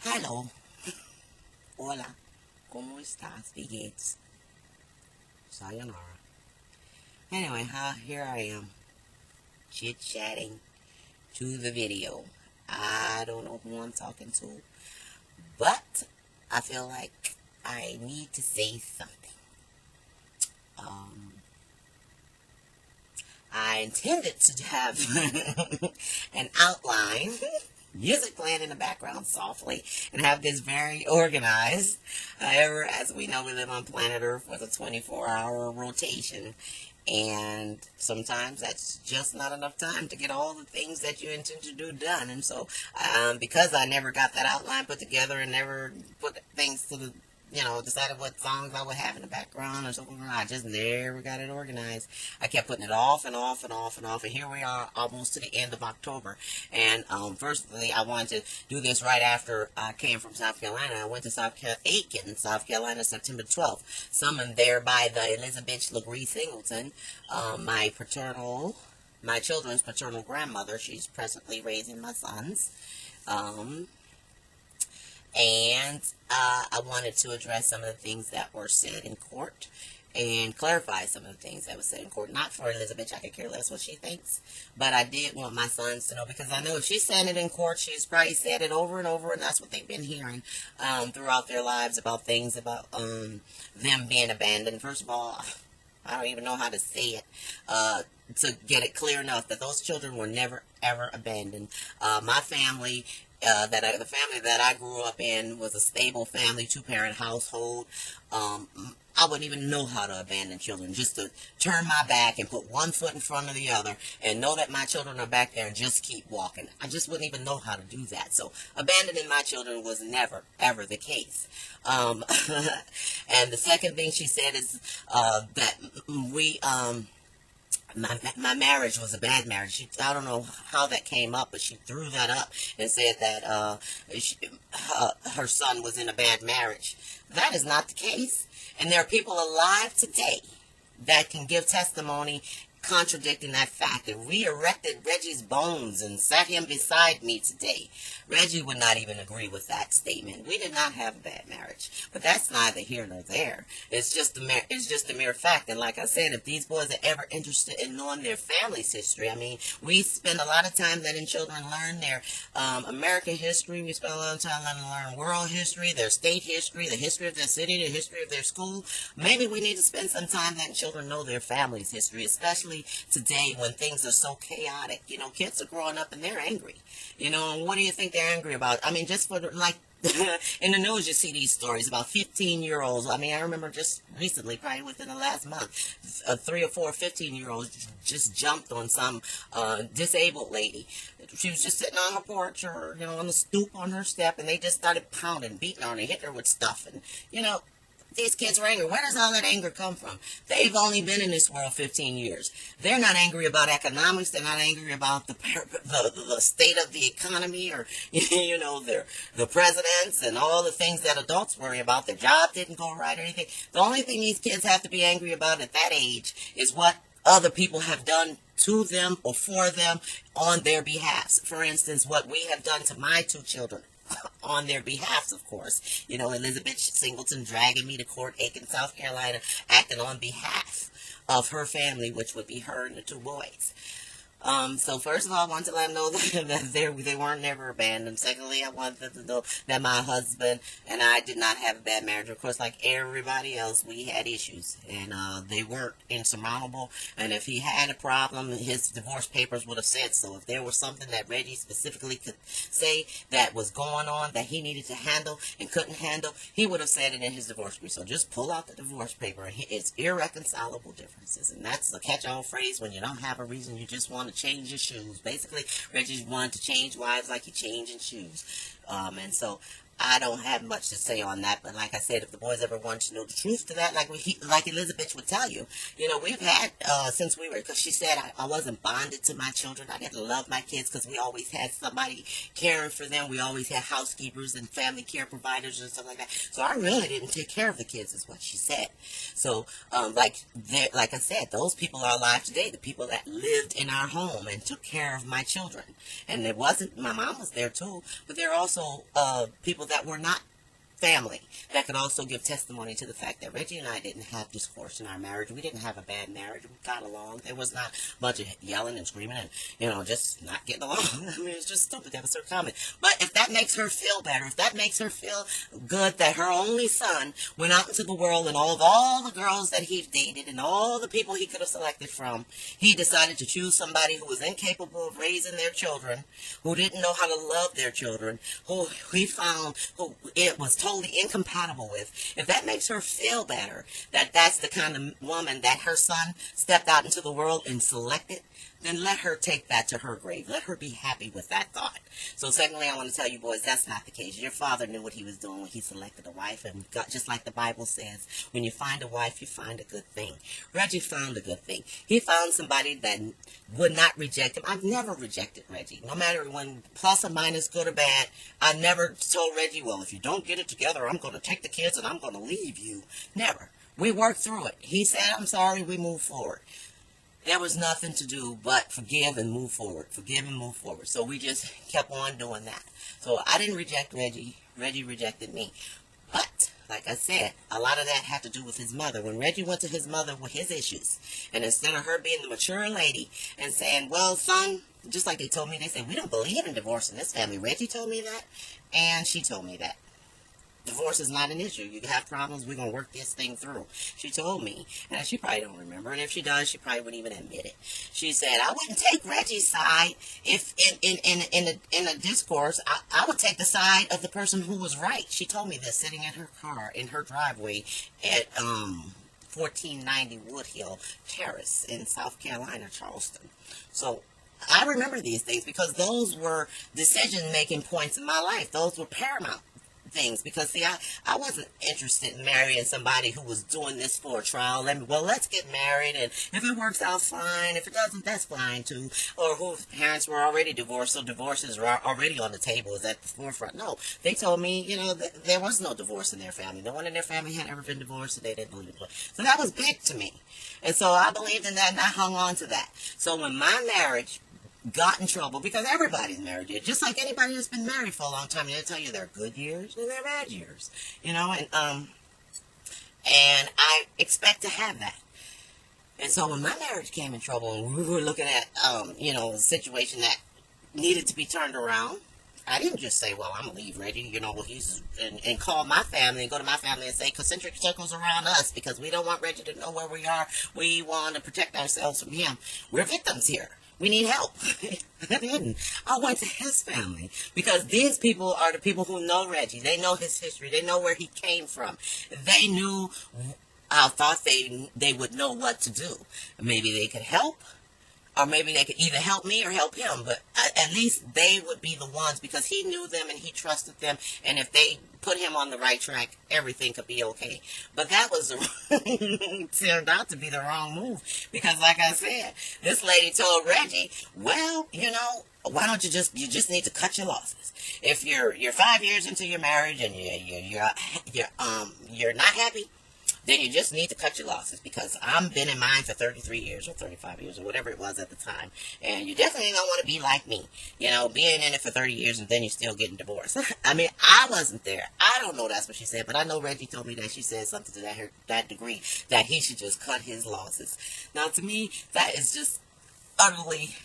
Hello. Hola. ¿Cómo estás? Wie geht's? Sayonara. Anyway, here I am, chit-chatting to the video. I don't know who I'm talking to, but I feel like I need to say something. I intended to have an outline, music playing in the background softly, and have this very organized. However, as we know, we live on planet Earth with a 24-hour rotation, and sometimes that's just not enough time to get all the things that you intend to do done. And so, because I never got that outline put together and never put things to the decided what songs I would have in the background or something. I just never got it organized. I kept putting it off and off and off and off, and here we are almost to the end of October. And firstly, I wanted to do this right after I came from South Carolina. I went to Aiken, South Carolina, September 12th, summoned there by the Elizabeth LeGree Singleton, my children's paternal grandmother. She's presently raising my sons. And I wanted to address some of the things that were said in court and clarify some of the things that were said in court. Not for Elizabeth, I could care less what she thinks, but I did want my sons to know, because I know if she said it in court, she's probably said it over and over, and that's what they've been hearing throughout their lives about things about them being abandoned. First of all, I don't even know how to say it to get it clear enough that those children were never, ever abandoned. My family, the family that I grew up in was a stable family, two-parent household. I wouldn't even know how to abandon children, just to turn my back and put one foot in front of the other and know that my children are back there and just keep walking. I just wouldn't even know how to do that. So abandoning my children was never, ever the case. And the second thing she said is that my marriage was a bad marriage. I don't know how that came up, but she threw that up and said that her son was in a bad marriage. That is not the case. And there are people alive today that can give testimony contradicting that fact. If we erected Reggie's bones and sat him beside me today, Reggie would not even agree with that statement. We did not have a bad marriage, but that's neither here nor there. It's just a mere fact. And like I said, if these boys are ever interested in knowing their family's history, I mean, we spend a lot of time letting children learn their American history. We spend a lot of time letting them learn world history, their state history, the history of their city, the history of their school. Maybe we need to spend some time letting children know their family's history, especially today when things are so chaotic. Kids are growing up and they're angry. And what do you think they're angry about? I mean, just for in the news you see these stories about 15-year-olds. I mean, I remember just recently, probably within the last month, 3 or 4 15-year-olds just jumped on some disabled lady. She was just sitting on her porch or, on the stoop on her step, and they just started pounding, beating on her, hitting her with stuff. And, these kids are angry. Where does all that anger come from? They've only been in this world 15 years. They're not angry about economics. They're not angry about the state of the economy or, the presidents and all the things that adults worry about. Their job didn't go right or anything. The only thing these kids have to be angry about at that age is what other people have done to them or for them on their behalf. For instance, what we have done to my 2 children. On their behalf, of course. Elizabeth Singleton dragging me to court, Aiken, South Carolina, acting on behalf of her family, which would be her and the 2 boys. So first of all, I wanted to let them know that they weren't never abandoned. Secondly, I wanted them to know that my husband and I did not have a bad marriage. Of course, like everybody else, we had issues, and they weren't insurmountable. And if he had a problem, his divorce papers would have said so. If there was something that Reggie specifically could say that was going on that he needed to handle and couldn't handle, he would have said it in his divorce papers. So just pull out the divorce paper. It's irreconcilable differences, and that's the catch-all phrase when you don't have a reason, you just want to change your shoes. Basically, Reggie wanted to change wives like he changing shoes. And so I don't have much to say on that, but like I said, if the boys ever want to know the truth to that, like Elizabeth would tell you, we've had, since we were, because she said I wasn't bonded to my children. I didn't love my kids because we always had somebody caring for them. We always had housekeepers and family care providers and stuff like that. So I really didn't take care of the kids, is what she said. So, like I said, those people are alive today, the people that lived in our home and took care of my children. And it wasn't, my mom was there too, but there are also people that were not family that could also give testimony to the fact that Reggie and I didn't have discourse in our marriage. We didn't have a bad marriage. We got along. There was not a bunch of yelling and screaming and, just not getting along. I mean, it's just stupid to have a certain comment. But if that makes her feel better, if that makes her feel good that her only son went out into the world and all the girls that he dated and all the people he could have selected from, he decided to choose somebody who was incapable of raising their children, who didn't know how to love their children, who it was totally incompatible with. If that makes her feel better, that that's the kind of woman that her son stepped out into the world and selected, then let her take that to her grave. Let her be happy with that thought. So secondly, I want to tell you boys, that's not the case. Your father knew what he was doing when he selected a wife, and just like the Bible says, when you find a wife, you find a good thing. Reggie found a good thing. He found somebody that would not reject him. I've never rejected Reggie. No matter when plus or minus, good or bad, I never told Reggie, well, if you don't get it together, I'm going to take the kids and I'm going to leave you. Never. We worked through it. He said, I'm sorry, we moved forward. There was nothing to do but forgive and move forward. Forgive and move forward. So we just kept on doing that. So I didn't reject Reggie. Reggie rejected me. But, like I said, a lot of that had to do with his mother. When Reggie went to his mother with his issues, and instead of her being the mature lady and saying, well, son, just like they told me, they said, we don't believe in divorce in this family. Reggie told me that, and she told me that. Divorce is not an issue. You have problems, we're going to work this thing through. She told me, and she probably don't remember, and if she does, she probably wouldn't even admit it. She said, I wouldn't take Reggie's side if in a discourse, I would take the side of the person who was right. She told me this sitting in her car, in her driveway at 1490 Woodhill Terrace in South Carolina, Charleston. So I remember these things because those were decision-making points in my life. Those were paramount things, because see, I wasn't interested in marrying somebody who was doing this for a trial. Let's get married, and if it works out, fine. If it doesn't, that's fine too. Or whose parents were already divorced, so divorces were already on the table, is at the forefront. No, they told me, there was no divorce in their family. No one in their family had ever been divorced, and they didn't believe it. So that was big to me, and so I believed in that, and I hung on to that. So when my marriage got in trouble, because everybody's married, just like anybody that's been married for a long time, they'll tell you there are good years and there are bad years, and I expect to have that. And so when my marriage came in trouble and we were looking at a situation that needed to be turned around, I didn't just say, well, I'm going to leave Reggie, and call my family and go to my family and say concentric circles around us because we don't want Reggie to know where we are. We want to protect ourselves from him. We're victims here. We need help. I didn't. I went to his family because these people are the people who know Reggie. They know his history. They know where he came from. They knew, I thought they would know what to do. Maybe they could help, or maybe they could either help me or help him, but at least they would be the ones, because he knew them and he trusted them, and if they put him on the right track, everything could be okay. But that was turned out to be the wrong move, because like I said, this lady told Reggie, well, why don't you just need to cut your losses. If you're 5 years into your marriage and you're not happy, then you just need to cut your losses, because I've been in mine for 33 years or 35 years or whatever it was at the time, and you definitely don't want to be like me, being in it for 30 years and then you're still getting divorced. I mean, I wasn't there. I don't know that's what she said, but I know Reggie told me that she said something to that degree, that he should just cut his losses. Now, to me, that is just utterly...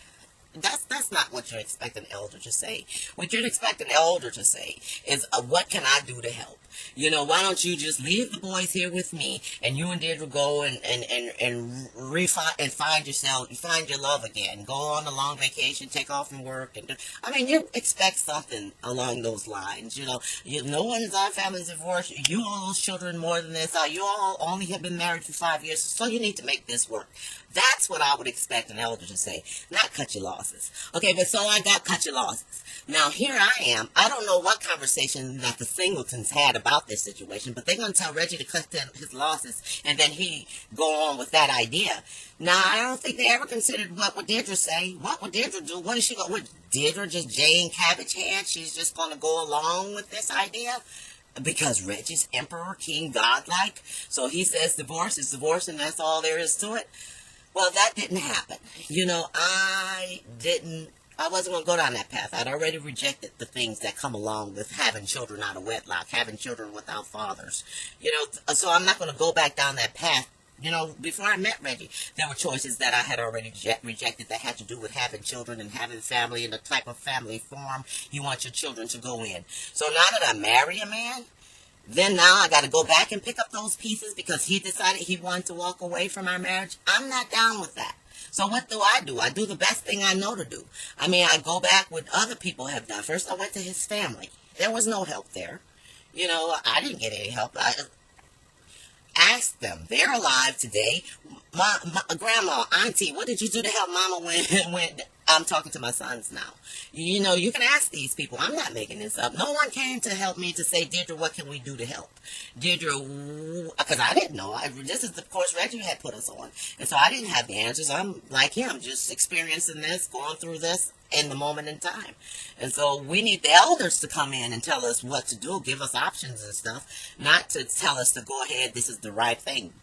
That's not what you expect an elder to say. What you expect an elder to say is, what can I do to help? Why don't you just leave the boys here with me, and you and Deidre go and find your love again. Go on a long vacation, take off from work, you expect something along those lines. No one in our family's divorced. You all those children more than this. You all only have been married for 5 years, so you need to make this work. That's what I would expect an elder to say, not cut your losses. Okay, but so I got cut your losses. Now, here I am. I don't know what conversation that the Singletons had about this situation, but they're going to tell Reggie to cut his losses, and then he go on with that idea. Now, I don't think they ever considered what would Deidre say. What would Deidre do? What is she going to... Would Deidre just Jane Cabbage head? She's just going to go along with this idea? Because Reggie's emperor, king, godlike. So he says divorce is divorce, and that's all there is to it. Well, that didn't happen. I didn't I wasn't going to go down that path. I'd already rejected the things that come along with having children out of wedlock, having children without fathers. So I'm not going to go back down that path. Before I met Reggie, there were choices that I had already rejected that had to do with having children and having family and the type of family form you want your children to go in. So now that I marry a man, then now I got to go back and pick up those pieces because he decided he wanted to walk away from our marriage. I'm not down with that. So what do? I do the best thing I know to do. I go back what other people have done. First, I went to his family. There was no help there. I didn't get any help. I asked them. They're alive today. My grandma, auntie, what did you do to help mama when I'm talking to my sons now? You can ask these people. I'm not making this up. No one came to help me to say, Deidre, what can we do to help? Deidre, because I didn't know. This is the course Reggie had put us on. And so I didn't have the answers. I'm like him, just experiencing this, going through this in the moment in time. And so we need the elders to come in and tell us what to do, give us options and stuff, not to tell us to go ahead, this is the right thing.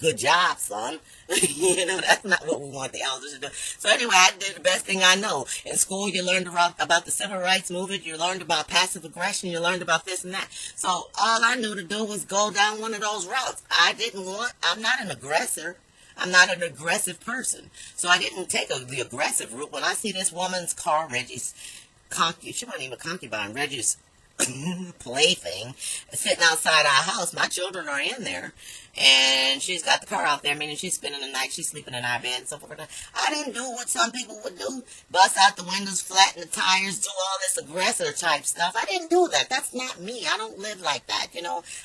Good job, son. That's not what we want the elders to do. So anyway, I did the best thing I know. In school, you learned about the civil rights movement. You learned about passive aggression. You learned about this and that. So all I knew to do was go down one of those routes. I'm not an aggressor. I'm not an aggressive person. So I didn't take the aggressive route. When I see this woman's car, Reggie's she wasn't even concubine, Reggie's plaything, sitting outside our house, my children are in there, and she's got the car out there, meaning she's spending the night, she's sleeping in our bed and so forth. I didn't do what some people would do, bust out the windows, flatten the tires, do all this aggressor type stuff. I didn't do that. That's not me. I don't live like that.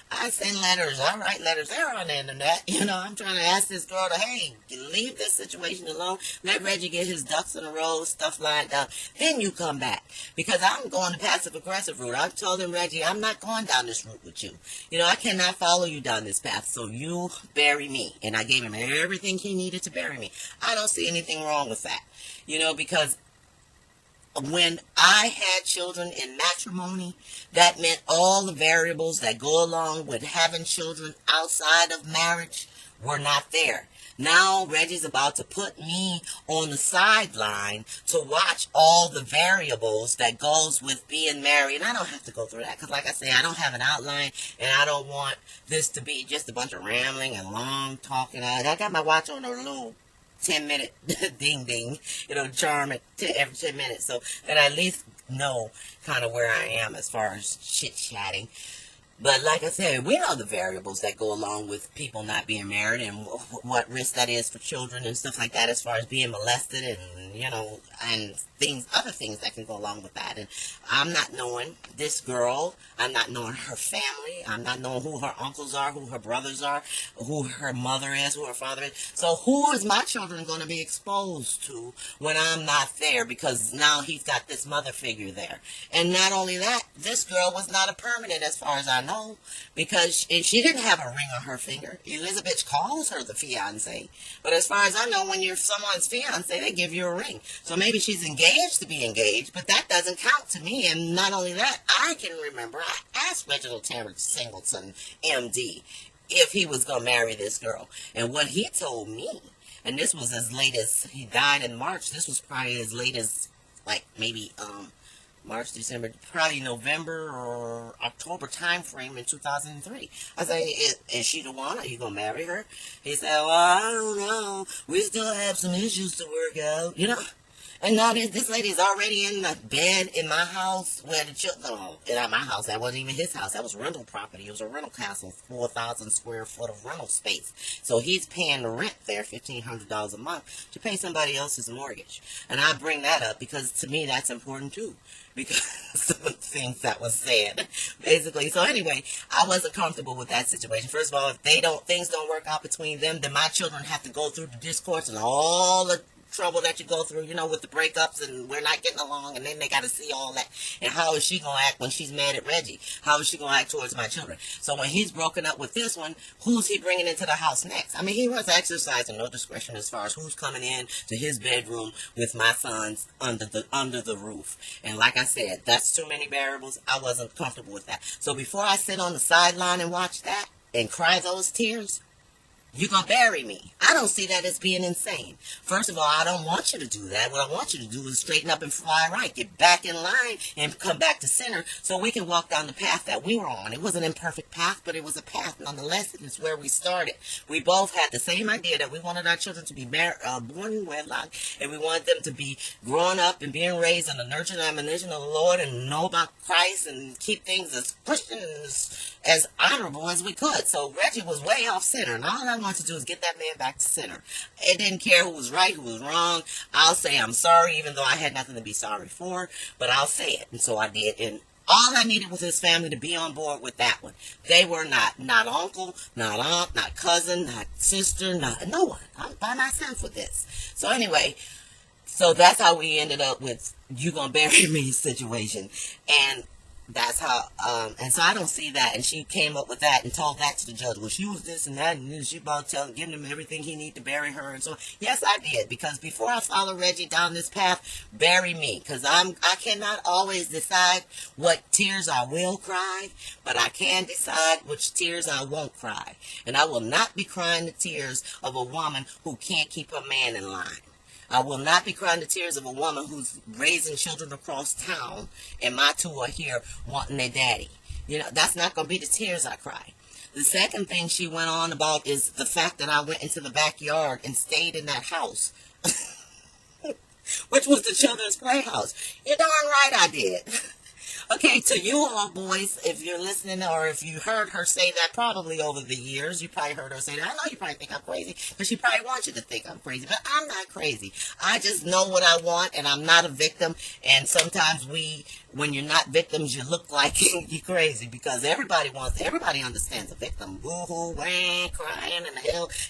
I send letters, I write letters, they're on the internet. I'm trying to ask this girl to, hey, leave this situation alone, let Reggie get his ducks in a row, stuff lined up, then you come back, because I'm going the passive aggressive route. I told him, Reggie, I'm not going down this route with you. I cannot follow you down this path, so you bury me. And I gave him everything he needed to bury me. I don't see anything wrong with that. Because when I had children in matrimony, that meant all the variables that go along with having children outside of marriage were not there. Now Reggie's about to put me on the sideline to watch all the variables that goes with being married. And I don't have to go through that because, like I say, I don't have an outline, and I don't want this to be just a bunch of rambling and long talking. I got my watch on a little 10-minute ding ding, charm it every 10 minutes, so that I at least know kind of where I am as far as chit chatting. But like I said, we know the variables that go along with people not being married and what risk that is for children and stuff like that, as far as being molested and, and other things that can go along with that. And I'm not knowing this girl. I'm not knowing her family. I'm not knowing who her uncles are, who her brothers are, who her mother is, who her father is. So who is my children going to be exposed to when I'm not there? Because now he's got this mother figure there. And not only that, this girl was not a permanent as far as I know, because she didn't have a ring on her finger. Elizabeth calls her the fiance. But as far as I know, when you're someone's fiance, they give you a ring. So maybe she's engaged to be engaged, but that doesn't count to me. And not only that, I can remember I asked Reginald Terrence Singleton, MD, if he was going to marry this girl. And what he told me, and this was as late as he died in March, this was probably as late as like maybe March, December, probably November or October time frame in 2003. I say, is she the one? Are you going to marry her? He said, well, I don't know. We still have some issues to work out, And now this lady's already in the bed in my house where the children, not my house, that wasn't even his house. That was rental property. It was a rental castle, 4,000 square foot of rental space. So he's paying the rent there, $1,500 a month, to pay somebody else's mortgage. And I bring that up because to me that's important too. Because of the things that was said, basically. So anyway, I wasn't comfortable with that situation. First of all, if things don't work out between them, then my children have to go through the discourse and all the trouble that you go through, with the breakups and we're not getting along, and then they got to see all that. And how is she going to act when she's mad at Reggie? How is she going to act towards my children? So when he's broken up with this one, who's he bringing into the house next? I mean, he was exercising no discretion as far as who's coming in to his bedroom with my sons under the roof. And like I said, that's too many variables. I wasn't comfortable with that. So before I sit on the sideline and watch that and cry those tears, You're going to bury me. I don't see that as being insane. First of all, I don't want you to do that. What I want you to do is straighten up and fly right. Get back in line and come back to center so we can walk down the path that we were on. It was an imperfect path, but it was a path nonetheless, and it's where we started. We both had the same idea that we wanted our children to be born in wedlock, and we wanted them to be growing up and being raised in the nurture and admonition of the Lord and know about Christ and keep things as Christian and as honorable as we could. So Reggie was way off center, and all I wanted to do is get that man back to center. It didn't care who was right, who was wrong. I'll say I'm sorry, even though I had nothing to be sorry for, but I'll say it. And so I did. And all I needed was his family to be on board with that one. They were not uncle, not aunt, not cousin, not sister, no one. I'm by myself with this. So anyway, so that's how we ended up with you gonna bury me situation. And that's how, and so I don't see that. And she came up with that and told that to the judge. Well, she was this and that, and she about giving him everything he needed to bury her. And so, yes, I did, because before I follow Reggie down this path, bury me, because I cannot always decide what tears I will cry, but I can decide which tears I won't cry. And I will not be crying the tears of a woman who can't keep her man in line. I will not be crying the tears of a woman who's raising children across town, and my two are here wanting their daddy. You know, that's not going to be the tears I cry. The second thing she went on about is the fact that I went into the backyard and stayed in that house, which was the children's playhouse. You're darn right I did. Okay, to you all boys, if you're listening or if you heard her say that probably over the years, you probably heard her say that. I know you probably think I'm crazy, but she probably wants you to think I'm crazy, but I'm not crazy. I just know what I want, and I'm not a victim, and sometimes when you're not victims, you look like you're crazy, because everybody understands a victim. Boo-hoo, wah, crying, and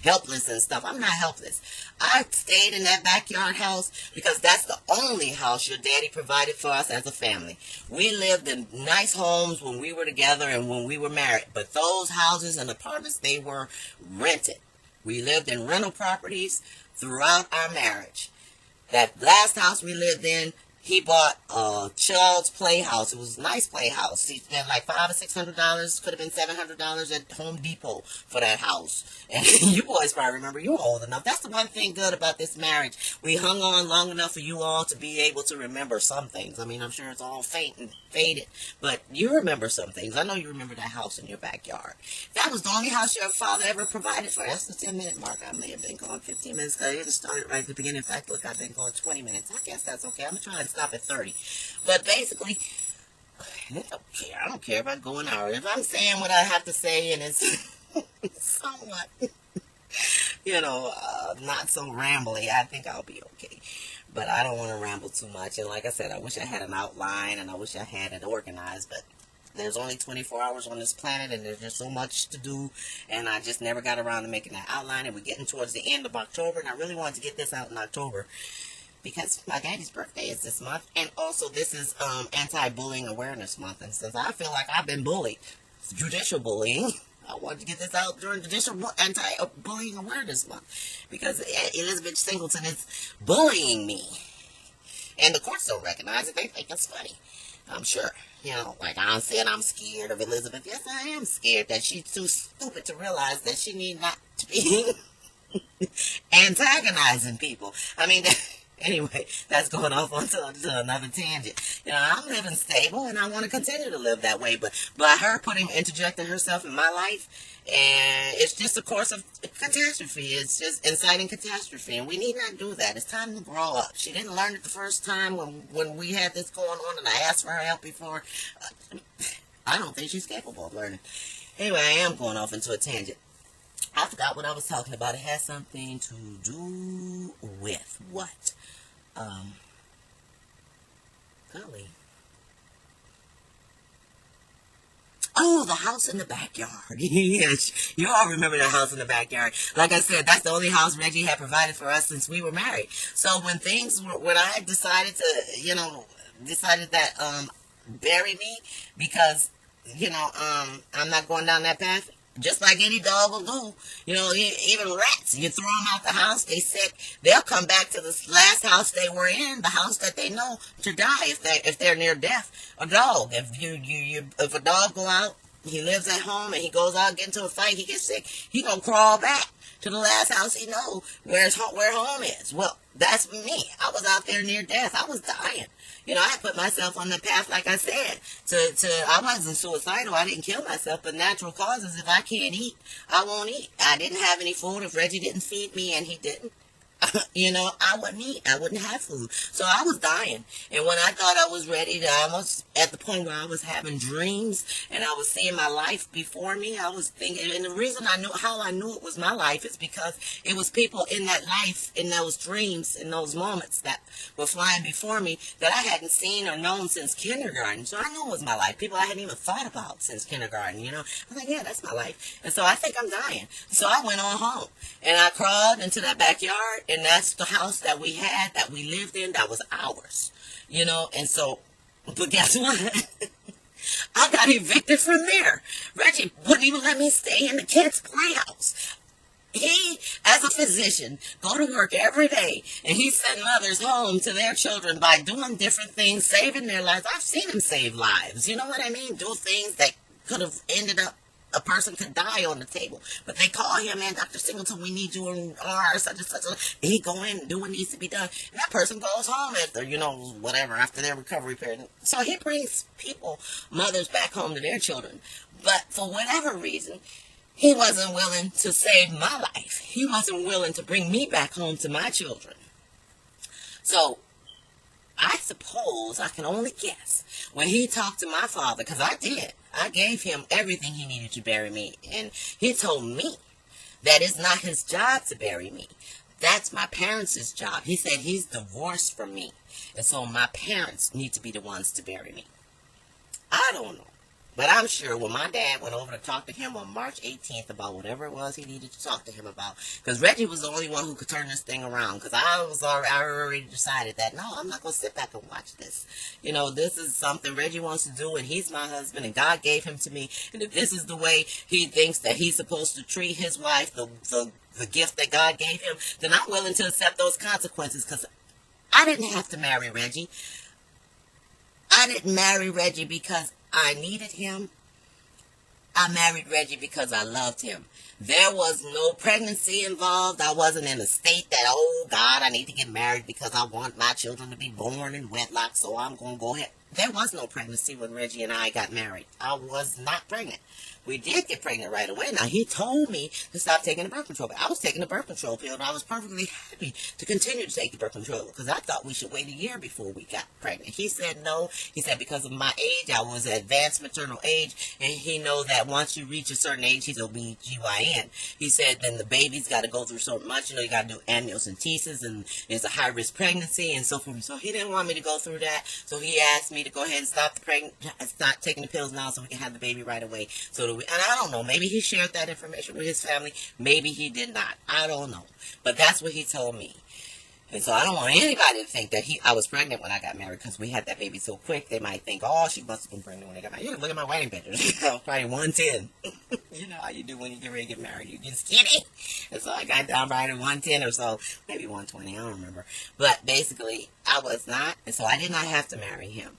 helpless and stuff. I'm not helpless. I stayed in that backyard house because that's the only house your daddy provided for us as a family. We lived in nice homes when we were together and when we were married, but those houses and apartments, they were rented. We lived in rental properties throughout our marriage. That last house we lived in, he bought a child's playhouse. It was a nice playhouse. He spent like $500 or $600. Could have been $700 at Home Depot for that house. And you boys probably remember, you were old enough. That's the one thing good about this marriage. We hung on long enough for you all to be able to remember some things. I mean, I'm sure it's all faint and faded, but you remember some things. I know you remember that house in your backyard. That was the only house your father ever provided for us. The 10-minute mark. I may have been going 15 minutes because it started right at the beginning. In fact, look, I've been going 20 minutes. I guess that's okay. I'm going to try and stop at 30. But basically, I don't care about going out. If I'm saying what I have to say and it's somewhat, not so rambly, I think I'll be okay. But I don't want to ramble too much. And like I said, I wish I had an outline and I wish I had it organized. But there's only 24 hours on this planet and there's just so much to do. And I just never got around to making that outline. And we're getting towards the end of October. And I really wanted to get this out in October, because my daddy's birthday is this month, and also this is Anti-Bullying Awareness Month, and since I feel like I've been bullied, judicial bullying, I wanted to get this out during Judicial Anti-Bullying Awareness Month, because Elizabeth Singleton is bullying me, and the courts don't recognize it. They think it's funny, I'm sure. Like I said, I'm scared of Elizabeth. Yes, I am scared that she's too stupid to realize that she need not to be antagonizing people. I mean, anyway, that's going off onto another tangent. I'm living stable, and I want to continue to live that way. But by her interjecting herself in my life, and it's just a course of catastrophe. It's just inciting catastrophe, and we need not do that. It's time to grow up. She didn't learn it the first time when we had this going on, and I asked for her help before. I don't think she's capable of learning. Anyway, I am going off into a tangent. I forgot what I was talking about. It has something to do with what? Golly. Oh, the house in the backyard. Yes, you all remember the house in the backyard. Like I said, that's the only house Reggie had provided for us since we were married. So when I decided to, decided that, bury me because, I'm not going down that path, just like any dog will do. Even rats, you throw them out the house, they'll come back to the last house they were in, the house that they know, to die if they're near death. A dog, if a dog go out he lives at home and he goes out, get into a fight, he gets sick, he gonna crawl back to the last house he know where home is. Well, that's me. I was out there near death. I was dying. I put myself on the path, like I said, I wasn't suicidal. I didn't kill myself, but natural causes, if I can't eat, I won't eat. I didn't have any food. If Reggie didn't feed me, and he didn't, I wouldn't eat. I wouldn't have food. So I was dying. And when I thought I was ready to, I was at the point where I was having dreams and I was seeing my life before me. I was thinking, and the reason how I knew it was my life is because it was people in that life, in those dreams, in those moments that were flying before me that I hadn't seen or known since kindergarten. So I knew it was my life. People I hadn't even thought about since kindergarten, I was like, yeah, that's my life. And so I think I'm dying. So I went on home and I crawled into that backyard, and that's the house that we had, that we lived in, that was ours, and so, but guess what? I got evicted from there. Reggie wouldn't even let me stay in the kids' playhouse. He, as a physician, go to work every day, and he sent mothers home to their children by doing different things, saving their lives. I've seen him save lives, you know what I mean? Do things that could have ended up, a person could die on the table. But they call him, man, Dr. Singleton, we need you in R, such and such. And he go in and do what needs to be done. And that person goes home after, whatever, after their recovery period. So he brings mothers back home to their children. But for whatever reason, he wasn't willing to save my life. He wasn't willing to bring me back home to my children. So I suppose, I can only guess, when he talked to my father, because I did. I gave him everything he needed to bury me. And he told me that it's not his job to bury me. That's my parents' job. He said he's divorced from me. And so my parents need to be the ones to bury me. I don't know. But I'm sure when my dad went over to talk to him on March 18th about whatever it was he needed to talk to him about, because Reggie was the only one who could turn this thing around, because I already decided that, no, I'm not going to sit back and watch this. This is something Reggie wants to do, and he's my husband, and God gave him to me, and if this is the way he thinks that he's supposed to treat his wife, the gift that God gave him, then I'm willing to accept those consequences, because I didn't have to marry Reggie. I didn't marry Reggie because I needed him. I married Reggie because I loved him. There was no pregnancy involved. I wasn't in a state that, oh God, I need to get married because I want my children to be born in wedlock, so I'm going to go ahead. There was no pregnancy when Reggie and I got married. I was not pregnant. We did get pregnant right away. Now, he told me to stop taking the birth control pill. I was taking the birth control pill, and I was perfectly happy to continue to take the birth control because I thought we should wait a year before we got pregnant. He said no. He said because of my age, I was at advanced maternal age, and he knows that once you reach a certain age, he's OBGYN. He said then the baby's got to go through so much. You got to do amniocentesis, and it's a high-risk pregnancy, and so forth. So he didn't want me to go through that, so he asked me to go ahead and stop taking the pills now so we can have the baby right away. And I don't know, maybe he shared that information with his family, maybe he did not, I don't know, but that's what he told me. And so I don't want anybody to think that I was pregnant when I got married, because we had that baby so quick, they might think, oh, she must have been pregnant when they got married. Look at my wedding pictures, probably 110. You know how you do when you get ready to get married, you get skinny. And so I got down right at 110 or so, maybe 120, I don't remember. But basically, I was not, and so I did not have to marry him.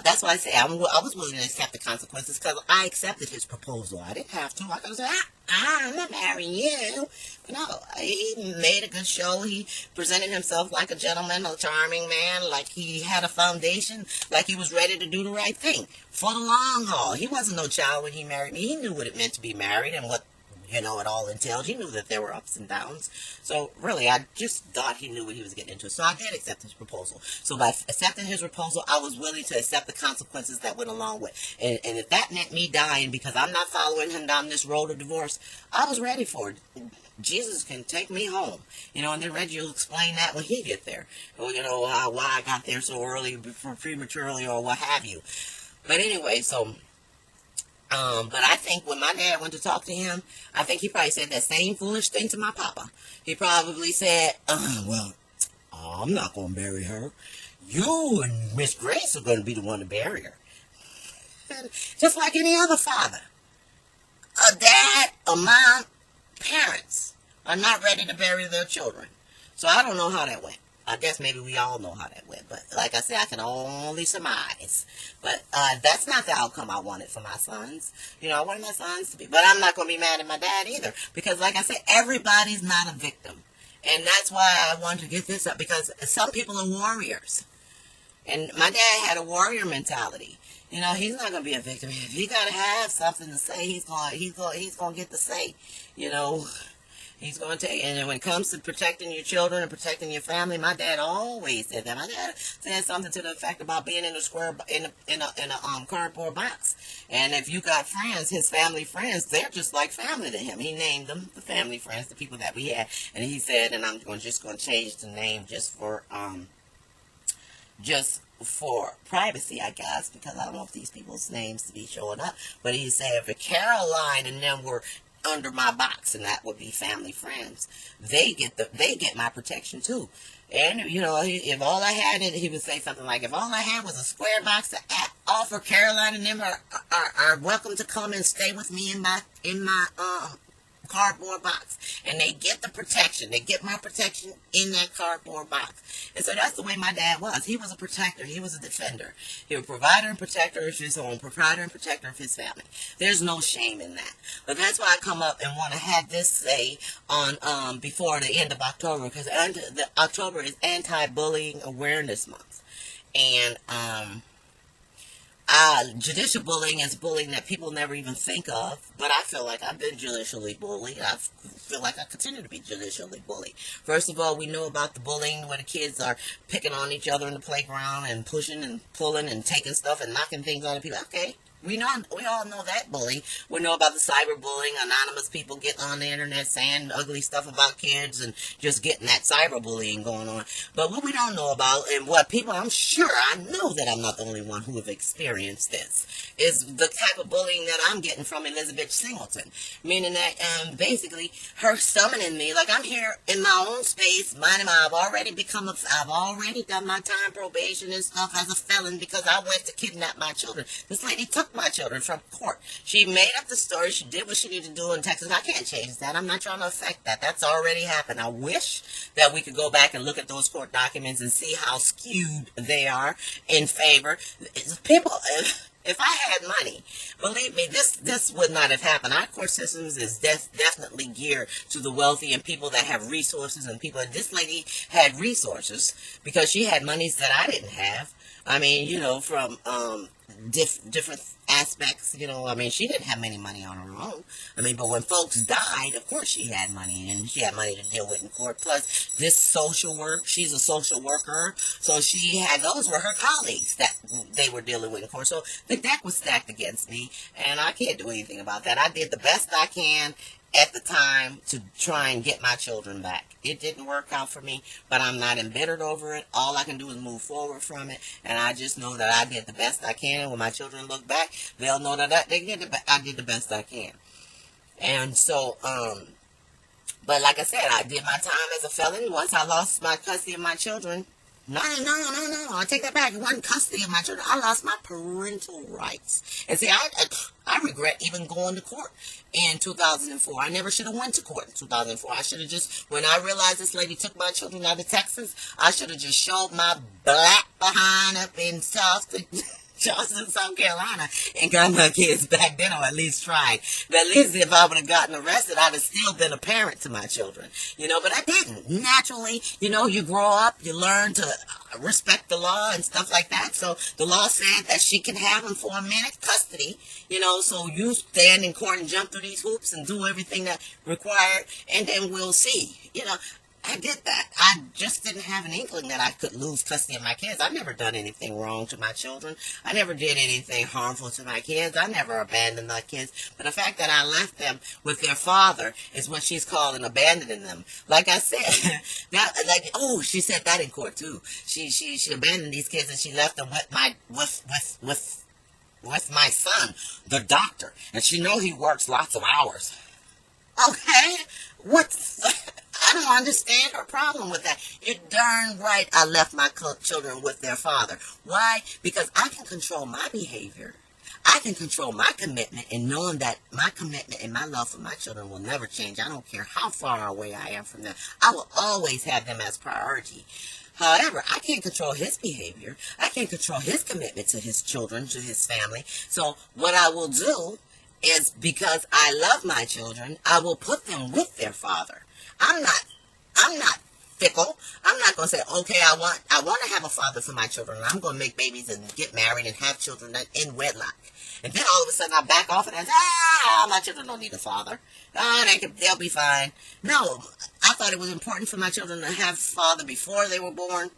That's why I say I was willing to accept the consequences, because I accepted his proposal. I didn't have to. I could have said, I'm not marrying you. But no, he made a good show. He presented himself like a gentleman, a charming man, like he had a foundation, like he was ready to do the right thing for the long haul. He wasn't no child when he married me. He knew what it meant to be married and what it all entailed. He knew that there were ups and downs. So really, I just thought he knew what he was getting into. So I did accept his proposal. So by accepting his proposal, I was willing to accept the consequences that went along with it. And if that meant me dying because I'm not following him down this road of divorce, I was ready for it. Jesus can take me home. And then Reggie will explain that when he gets there. Why I got there so early, prematurely, or what have you. But anyway, but I think when my dad went to talk to him, I think he probably said that same foolish thing to my papa. He probably said, I'm not going to bury her. You and Miss Grace are going to be the one to bury her. Just like any other father. A dad, a mom, parents are not ready to bury their children. So I don't know how that went. I guess maybe we all know how that went. But like I said, I can only surmise. But that's not the outcome I wanted for my sons. You know, I wanted my sons to be. But I'm not going to be mad at my dad either. Because like I said, everybody's not a victim. And that's why I wanted to get this up. Because some people are warriors. And my dad had a warrior mentality. You know, he's not going to be a victim. If he got to have something to say, he's going to get to say. You know, he's going to take. And when it comes to protecting your children and protecting your family, my dad always said that. My dad said something to the effect about being in a square in a cardboard box. And if you got friends, his family friends, they're just like family to him. He named them the family friends, the people that we had. And he said, and I'm just going to change the name just for privacy, I guess, because I don't want these people's names to be showing up. But he said if Caroline and them were under my box, and that would be family friends, they get my protection too. And you know, if all I had, he would say something like, if all I had was a square box to offer, Caroline and them are welcome to come and stay with me in my cardboard box, and they get the protection. They get my protection in that cardboard box. And so that's the way my dad was. He was a protector. He was a defender. He was a provider and protector of his home, provider and protector of his family. There's no shame in that. But that's why I come up and want to have this say on before the end of October, because October is Anti-Bullying Awareness Month. And judicial bullying is bullying that people never even think of, but I feel like I've been judicially bullied. I feel like I continue to be judicially bullied. First of all, we know about the bullying where the kids are picking on each other in the playground and pushing and pulling and taking stuff and knocking things on people. Okay. We all know that bullying. We know about the cyberbullying, anonymous people getting on the internet saying ugly stuff about kids and just getting that cyberbullying going on. But what we don't know about, and what people, I'm sure, I know that I'm not the only one who have experienced this, is the type of bullying that I'm getting from Elizabeth Singleton. Meaning that basically her summoning me, like I'm here in my own space, minding I've already done my time probation and stuff as a felon because I went to kidnap my children. This lady took my children from court. She made up the story. She did what she needed to do in Texas. I can't change that. I'm not trying to affect that. That's already happened. I wish that we could go back and look at those court documents and see how skewed they are in favor. People, if I had money, believe me, this would not have happened. Our court systems is definitely geared to the wealthy and people that have resources and people. And this lady had resources because she had monies that I didn't have. I mean, you know, from different aspects, you know, I mean, she didn't have many money on her own. I mean, but when folks died, of course she had money, and she had money to deal with in court. Plus, this social work, she's a social worker, so she had, those were her colleagues that they were dealing with in court. So the deck was stacked against me, and I can't do anything about that. I did the best I can at the time to try and get my children back. It didn't work out for me, but I'm not embittered over it. All I can do is move forward from it, and I just know that I did the best I can. When my children look back, they'll know that I did the best I can. And so, but like I said, I did my time as a felon. Once I lost my custody of my children, no, I take that back. It wasn't custody of my children. I lost my parental rights. And see, I regret even going to court in 2004. I never should have went to court in 2004. I should have just, when I realized this lady took my children out of Texas, I should have just showed my black behind up in Charleston, South Carolina, and got my kids back then, or at least tried. But at least if I would have gotten arrested, I'd have still been a parent to my children. You know, but I didn't. Naturally, you know, you grow up, you learn to respect the law and stuff like that. So the law said that she can have them for a minute, custody, you know, so you stand in court and jump through these hoops and do everything that's required, and then we'll see. You know, I did that. I just didn't have an inkling that I could lose custody of my kids. I never done anything wrong to my children. I never did anything harmful to my kids. I never abandoned my kids. But the fact that I left them with their father is what she's calling abandoning them. Like I said, she said that in court too. She abandoned these kids and she left them with my son, the doctor. And she know he works lots of hours. Okay? I don't understand her problem with that. You're darn right I left my children with their father. Why? Because I can control my behavior. I can control my commitment, and knowing that my commitment and my love for my children will never change. I don't care how far away I am from them. I will always have them as priority. However, I can't control his behavior. I can't control his commitment to his children, to his family. So what I will do is, because I love my children, I will put them with their father. I'm not fickle. I'm not going to say, okay, I want to have a father for my children. I'm going to make babies and get married and have children in wedlock. And then all of a sudden I back off and I say, my children don't need a father. They'll be fine. No, I thought it was important for my children to have a father before they were born,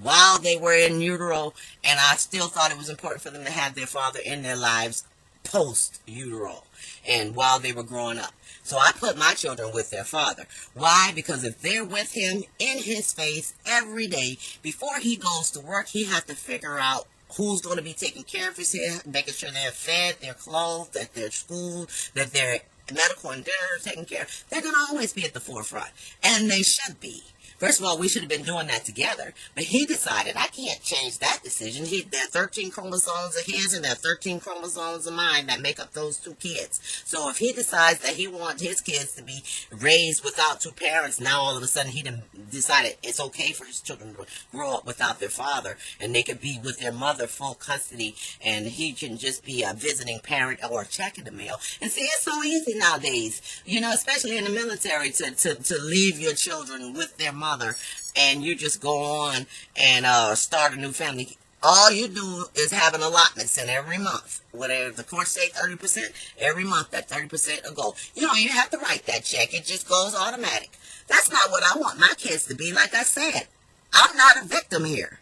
while they were in utero, and I still thought it was important for them to have their father in their lives post utero and while they were growing up. So I put my children with their father. Why? Because if they're with him in his face every day, before he goes to work, he has to figure out who's going to be taking care of his hair, making sure they're fed, they're clothed, that they're schooled, that their medical and dinner is taken care of. They're going to always be at the forefront. And they should be. First of all, we should have been doing that together. But he decided, I can't change that decision. There are 13 chromosomes of his and there are 13 chromosomes of mine that make up those two kids. So if he decides that he wants his kids to be raised without two parents, now all of a sudden he decided it's okay for his children to grow up without their father. And they could be with their mother full custody. And he can just be a visiting parent or a check in the mail. And see, it's so easy nowadays, especially in the military, to leave your children with their mother, and you just go on and start a new family. All you do is have an allotment sent every month. Whatever the court say 30%, every month that 30% will go. You don't even have to write that check. It just goes automatic. That's not what I want my kids to be. Like I said, I'm not a victim here.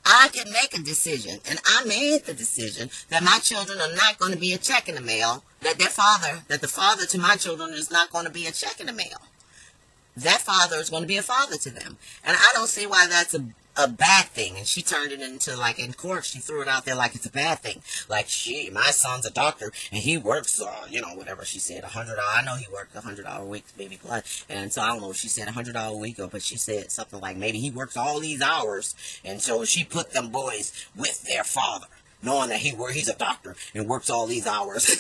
I can make a decision, and I made the decision that my children are not going to be a check in the mail, that the father to my children is not going to be a check in the mail. That father is going to be a father to them. And I don't see why that's a bad thing. And she turned it into, like, in court, she threw it out there like it's a bad thing. Like, my son's a doctor, and he works, whatever she said, $100. I know he worked $100 a week, maybe plus. And so I don't know if she said $100 a week, but she said something like maybe he works all these hours. And so she put them boys with their father, knowing that he's a doctor and works all these hours.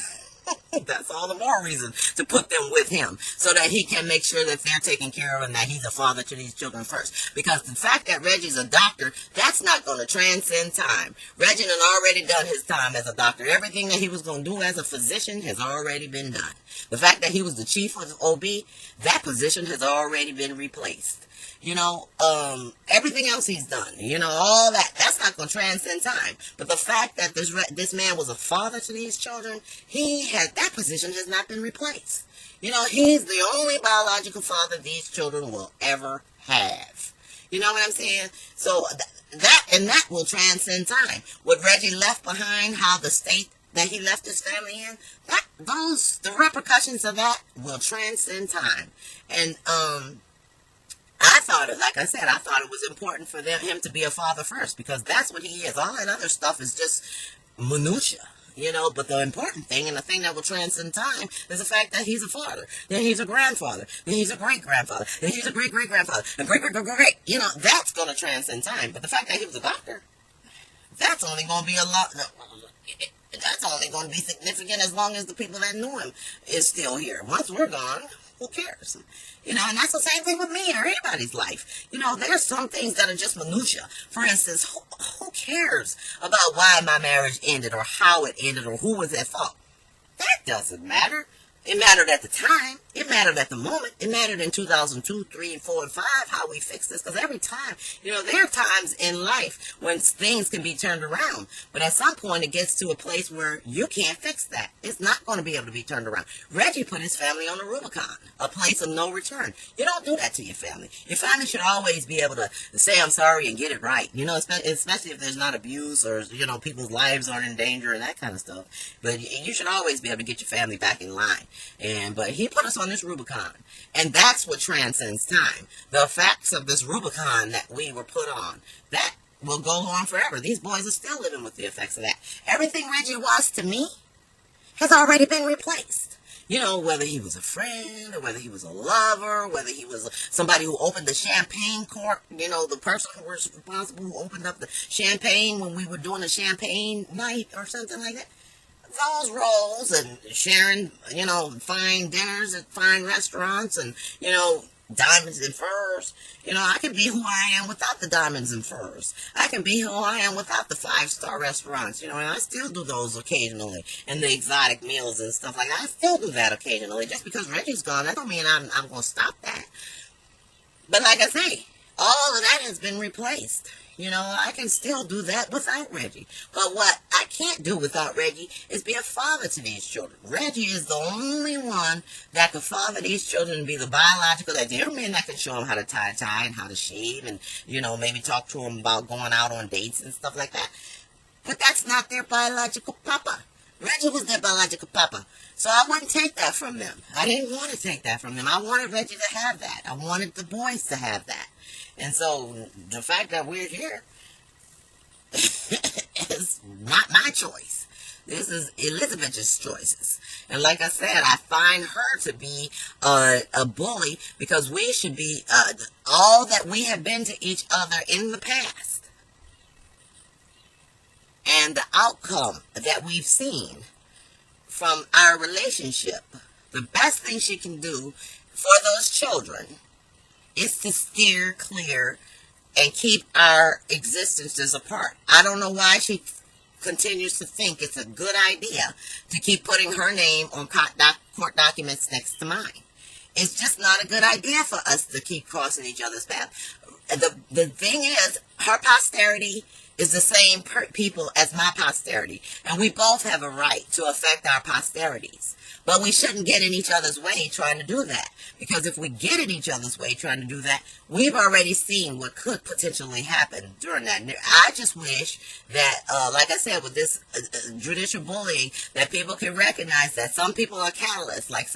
That's all the more reason to put them with him, so that he can make sure that they're taken care of and that he's a father to these children first. Because the fact that Reggie's a doctor, that's not going to transcend time. Reggie had already done his time as a doctor. Everything that he was going to do as a physician has already been done. The fact that he was the chief of OB, that position has already been replaced. Everything else he's done, all that's not going to transcend time. But the fact that this man was a father to these children, that position has not been replaced. He's the only biological father these children will ever have. You know what I'm saying? So that will transcend time. What Reggie left behind, how the state that he left his family in, the repercussions of that will transcend time. And, I thought it was important for him to be a father first, because that's what he is. All that other stuff is just minutia, but the important thing, and the thing that will transcend time, is the fact that he's a father, then he's a grandfather, then he's a great-grandfather, then he's a great-great-grandfather, and great-great-great-great, that's going to transcend time. But the fact that he was a doctor, that's only going to be that's only going to be significant as long as the people that knew him is still here. Once we're gone, who cares? And that's the same thing with me or anybody's life. There's some things that are just minutia. For instance, who cares about why my marriage ended or how it ended or who was at fault? That doesn't matter. It mattered at the time. It mattered at the moment. It mattered in 2002, 3, and 4, and 5 how we fix this. Because every time, there are times in life when things can be turned around. But at some point, it gets to a place where you can't fix that. It's not going to be able to be turned around. Reggie put his family on the Rubicon, a place of no return. You don't do that to your family. Your family should always be able to say, I'm sorry, and get it right. Especially if there's not abuse or, people's lives aren't in danger and that kind of stuff. But you should always be able to get your family back in line. But he put us on this Rubicon, and that's what transcends time. The effects of this Rubicon that we were put on, that will go on forever. These boys are still living with the effects of that. Everything Reggie was to me has already been replaced. Whether he was a friend, or whether he was a lover, whether he was somebody who opened the champagne cork, the person who was responsible who opened up the champagne when we were doing a champagne night or something like that. Those roles and sharing, fine dinners at fine restaurants and, diamonds and furs. I can be who I am without the diamonds and furs. I can be who I am without the 5-star restaurants, and I still do those occasionally. And the exotic meals and stuff like that. I still do that occasionally. Just because Reggie's gone, that don't mean I'm going to stop that. But like I say, all of that has been replaced. I can still do that without Reggie. But what I can't do without Reggie is be a father to these children. Reggie is the only one that can father these children and be the biological. There are men that can show them how to tie a tie and how to shave and, maybe talk to them about going out on dates and stuff like that. But that's not their biological papa. Reggie was their biological papa. So I wouldn't take that from them. I didn't want to take that from them. I wanted Reggie to have that. I wanted the boys to have that. And so the fact that we're here is not my choice. This is Elizabeth's choices. And like I said, I find her to be a bully because we should be all that we have been to each other in the past. And the outcome that we've seen from our relationship, the best thing she can do for those children is to steer clear and keep our existences apart. I don't know why she continues to think it's a good idea to keep putting her name on court documents next to mine. It's just not a good idea for us to keep crossing each other's path. The thing is, her posterity is the same people as my posterity, and we both have a right to affect our posterities. But we shouldn't get in each other's way trying to do that. Because if we get in each other's way trying to do that, we've already seen what could potentially happen during that. I just wish that, like I said, with this judicial bullying, that people can recognize that some people are catalysts. Like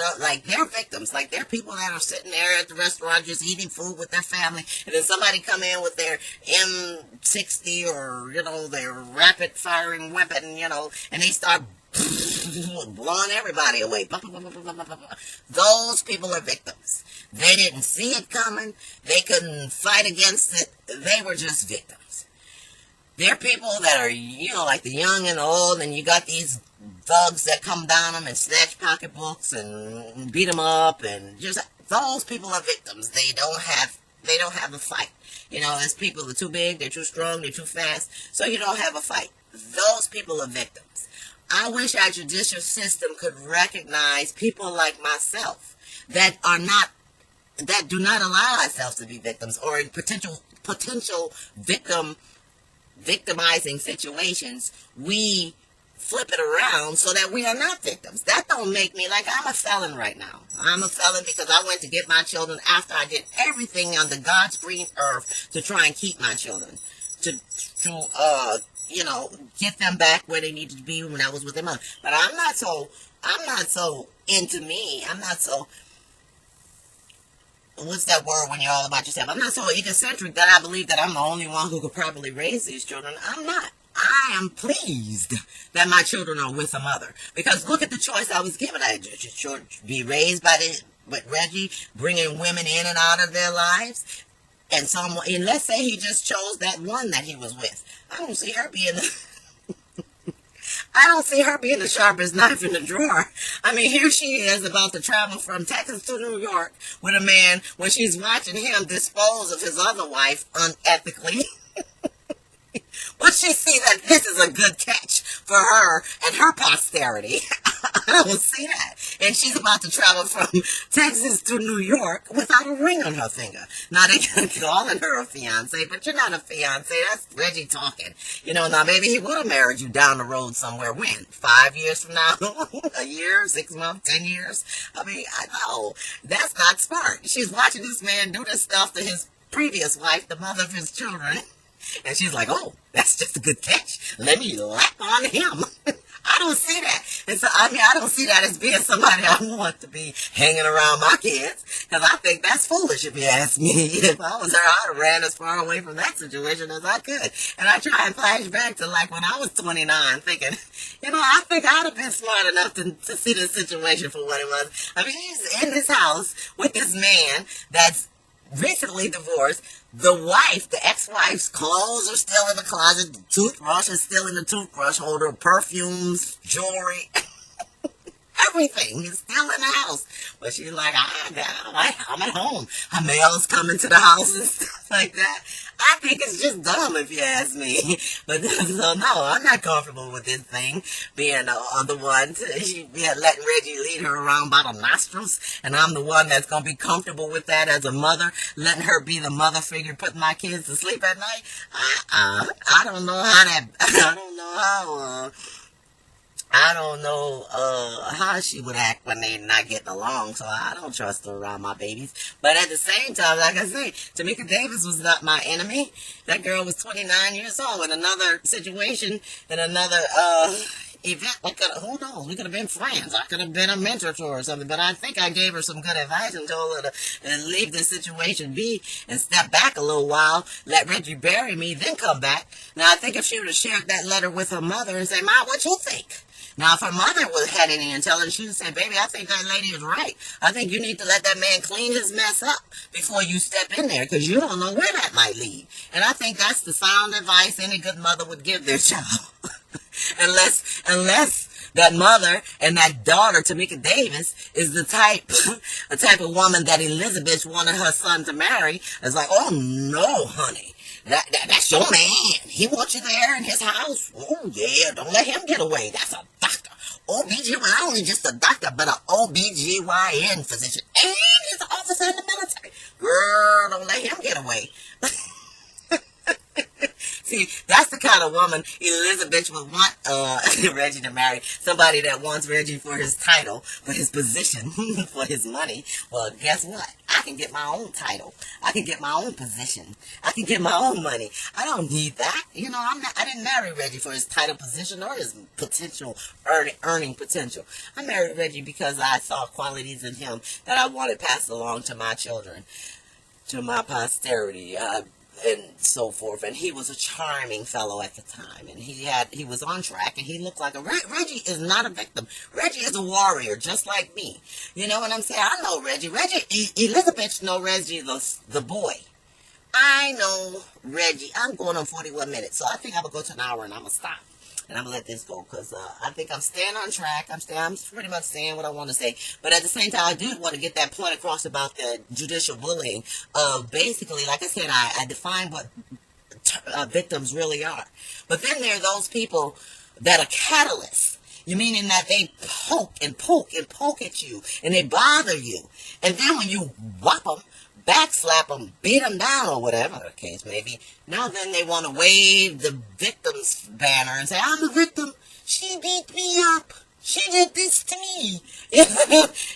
they're victims. Like they're people that are sitting there at the restaurant just eating food with their family. And then somebody come in with their M60 or, their rapid firing weapon, and they start blowing everybody away. Those people are victims. They didn't see it coming. They couldn't fight against it. They were just victims. There are people that are, like the young and old, and you got these thugs that come down them and snatch pocketbooks and beat them up, and just those people are victims. They don't have a fight. There's people that are too big, they're too strong, they're too fast, so you don't have a fight. Those people are victims. I wish our judicial system could recognize people like myself that do not allow ourselves to be victims or in potential victimizing situations. We flip it around so that we are not victims. That don't make me like I'm a felon right now. I'm a felon because I went to get my children after I did everything under God's green earth to try and keep my children, to get them back where they needed to be when I was with their mother. But I'm not so into me. I'm not so, what's that word when you're all about yourself? I'm not so egocentric that I believe that I'm the only one who could properly raise these children. I'm not. I am pleased that my children are with a mother. Because look at the choice I was given. I should be raised with Reggie, bringing women in and out of their lives. And let's say he just chose that one that he was with. I don't see her being the sharpest knife in the drawer. I mean, here she is about to travel from Texas to New York with a man when she's watching him dispose of his other wife unethically. But she see that this is a good catch for her and her posterity. I don't see that. And she's about to travel from Texas to New York without a ring on her finger. Now, they can calling her a fiance, but you're not a fiance. That's Reggie talking. Now maybe he would have married you down the road somewhere. When? 5 years from now? A year? 6 months? 10 years? I mean, I know. That's not smart. She's watching this man do this stuff to his previous wife, the mother of his children. And she's like, oh, that's just a good catch. Let me lap on him. I don't see that. And so, I don't see that as being somebody I want to be hanging around my kids. Because I think that's foolish if you ask me. If I was her, I would have ran as far away from that situation as I could. And I try and flash back to like when I was 29 thinking, I think I'd have been smart enough to see the situation for what it was. I mean, she's in this house with this man that's recently divorced. The wife, the ex-wife's clothes are still in the closet. The toothbrush is still in the toothbrush holder. Perfumes, jewelry. everything. He's still in the house. But she's like, I'm at home. Her mail's coming to the house and stuff like that. I think it's just dumb, if you ask me. But so no, I'm not comfortable with this thing being the one letting Reggie lead her around by the nostrils, and I'm the one that's gonna be comfortable with that as a mother, letting her be the mother figure, putting my kids to sleep at night. I don't know how that. I don't know how she would act when they're not getting along, so I don't trust her around my babies. But at the same time, like I say, Tamika Davis was not my enemy. That girl was 29 years old in another situation, in another event. Who knows? We could have been friends. I could have been a mentor to her or something, but I think I gave her some good advice and told her to leave the situation be and step back a little while, let Reggie bury me, then come back. Now, I think if she would have shared that letter with her mother and say, "Ma, what you think?" Now, if her mother had any intelligence, she would say, "Baby, I think that lady is right. I think you need to let that man clean his mess up before you step in there, because you don't know where that might lead." And I think that's the sound advice any good mother would give their child. unless that mother and that daughter, Tamika Davis, is the type of woman that Elizabeth wanted her son to marry. It's like, "Oh no, honey. That's your man. He wants you there in his house. Oh, yeah, don't let him get away. That's a doctor. OBGYN, not only just a doctor, but an OBGYN physician. And he's an officer in the military. Girl, don't let him get away." See, that's the kind of woman Elizabeth would want Reggie to marry. Somebody that wants Reggie for his title, for his position, for his money. Well, guess what? I can get my own title. I can get my own position. I can get my own money. I don't need that. I didn't marry Reggie for his title, position, or his potential earning potential. I married Reggie because I saw qualities in him that I wanted passed along to my children, to my posterity. And so forth. And he was a charming fellow at the time, and he was on track, and he looked like Reggie is not a victim. Reggie is a warrior, just like me. You know what I'm saying? I know Reggie. Elizabeth know Reggie the boy. I know Reggie. I'm going on 41 minutes, so I think I'm gonna go to an hour, and I'm gonna stop. And I'm going to let this go, because I think I'm staying on track. I'm pretty much saying what I want to say. But at the same time, I do want to get that point across about the judicial bullying. Basically, like I said, I define what victims really are. But then there are those people that are catalysts. You meaning that they poke and poke and poke at you, and they bother you. And then when you whop them, backslap them, beat them down, or whatever the case may be, now then they want to wave the victim's banner and say, "I'm a victim. She beat me up. She did this to me."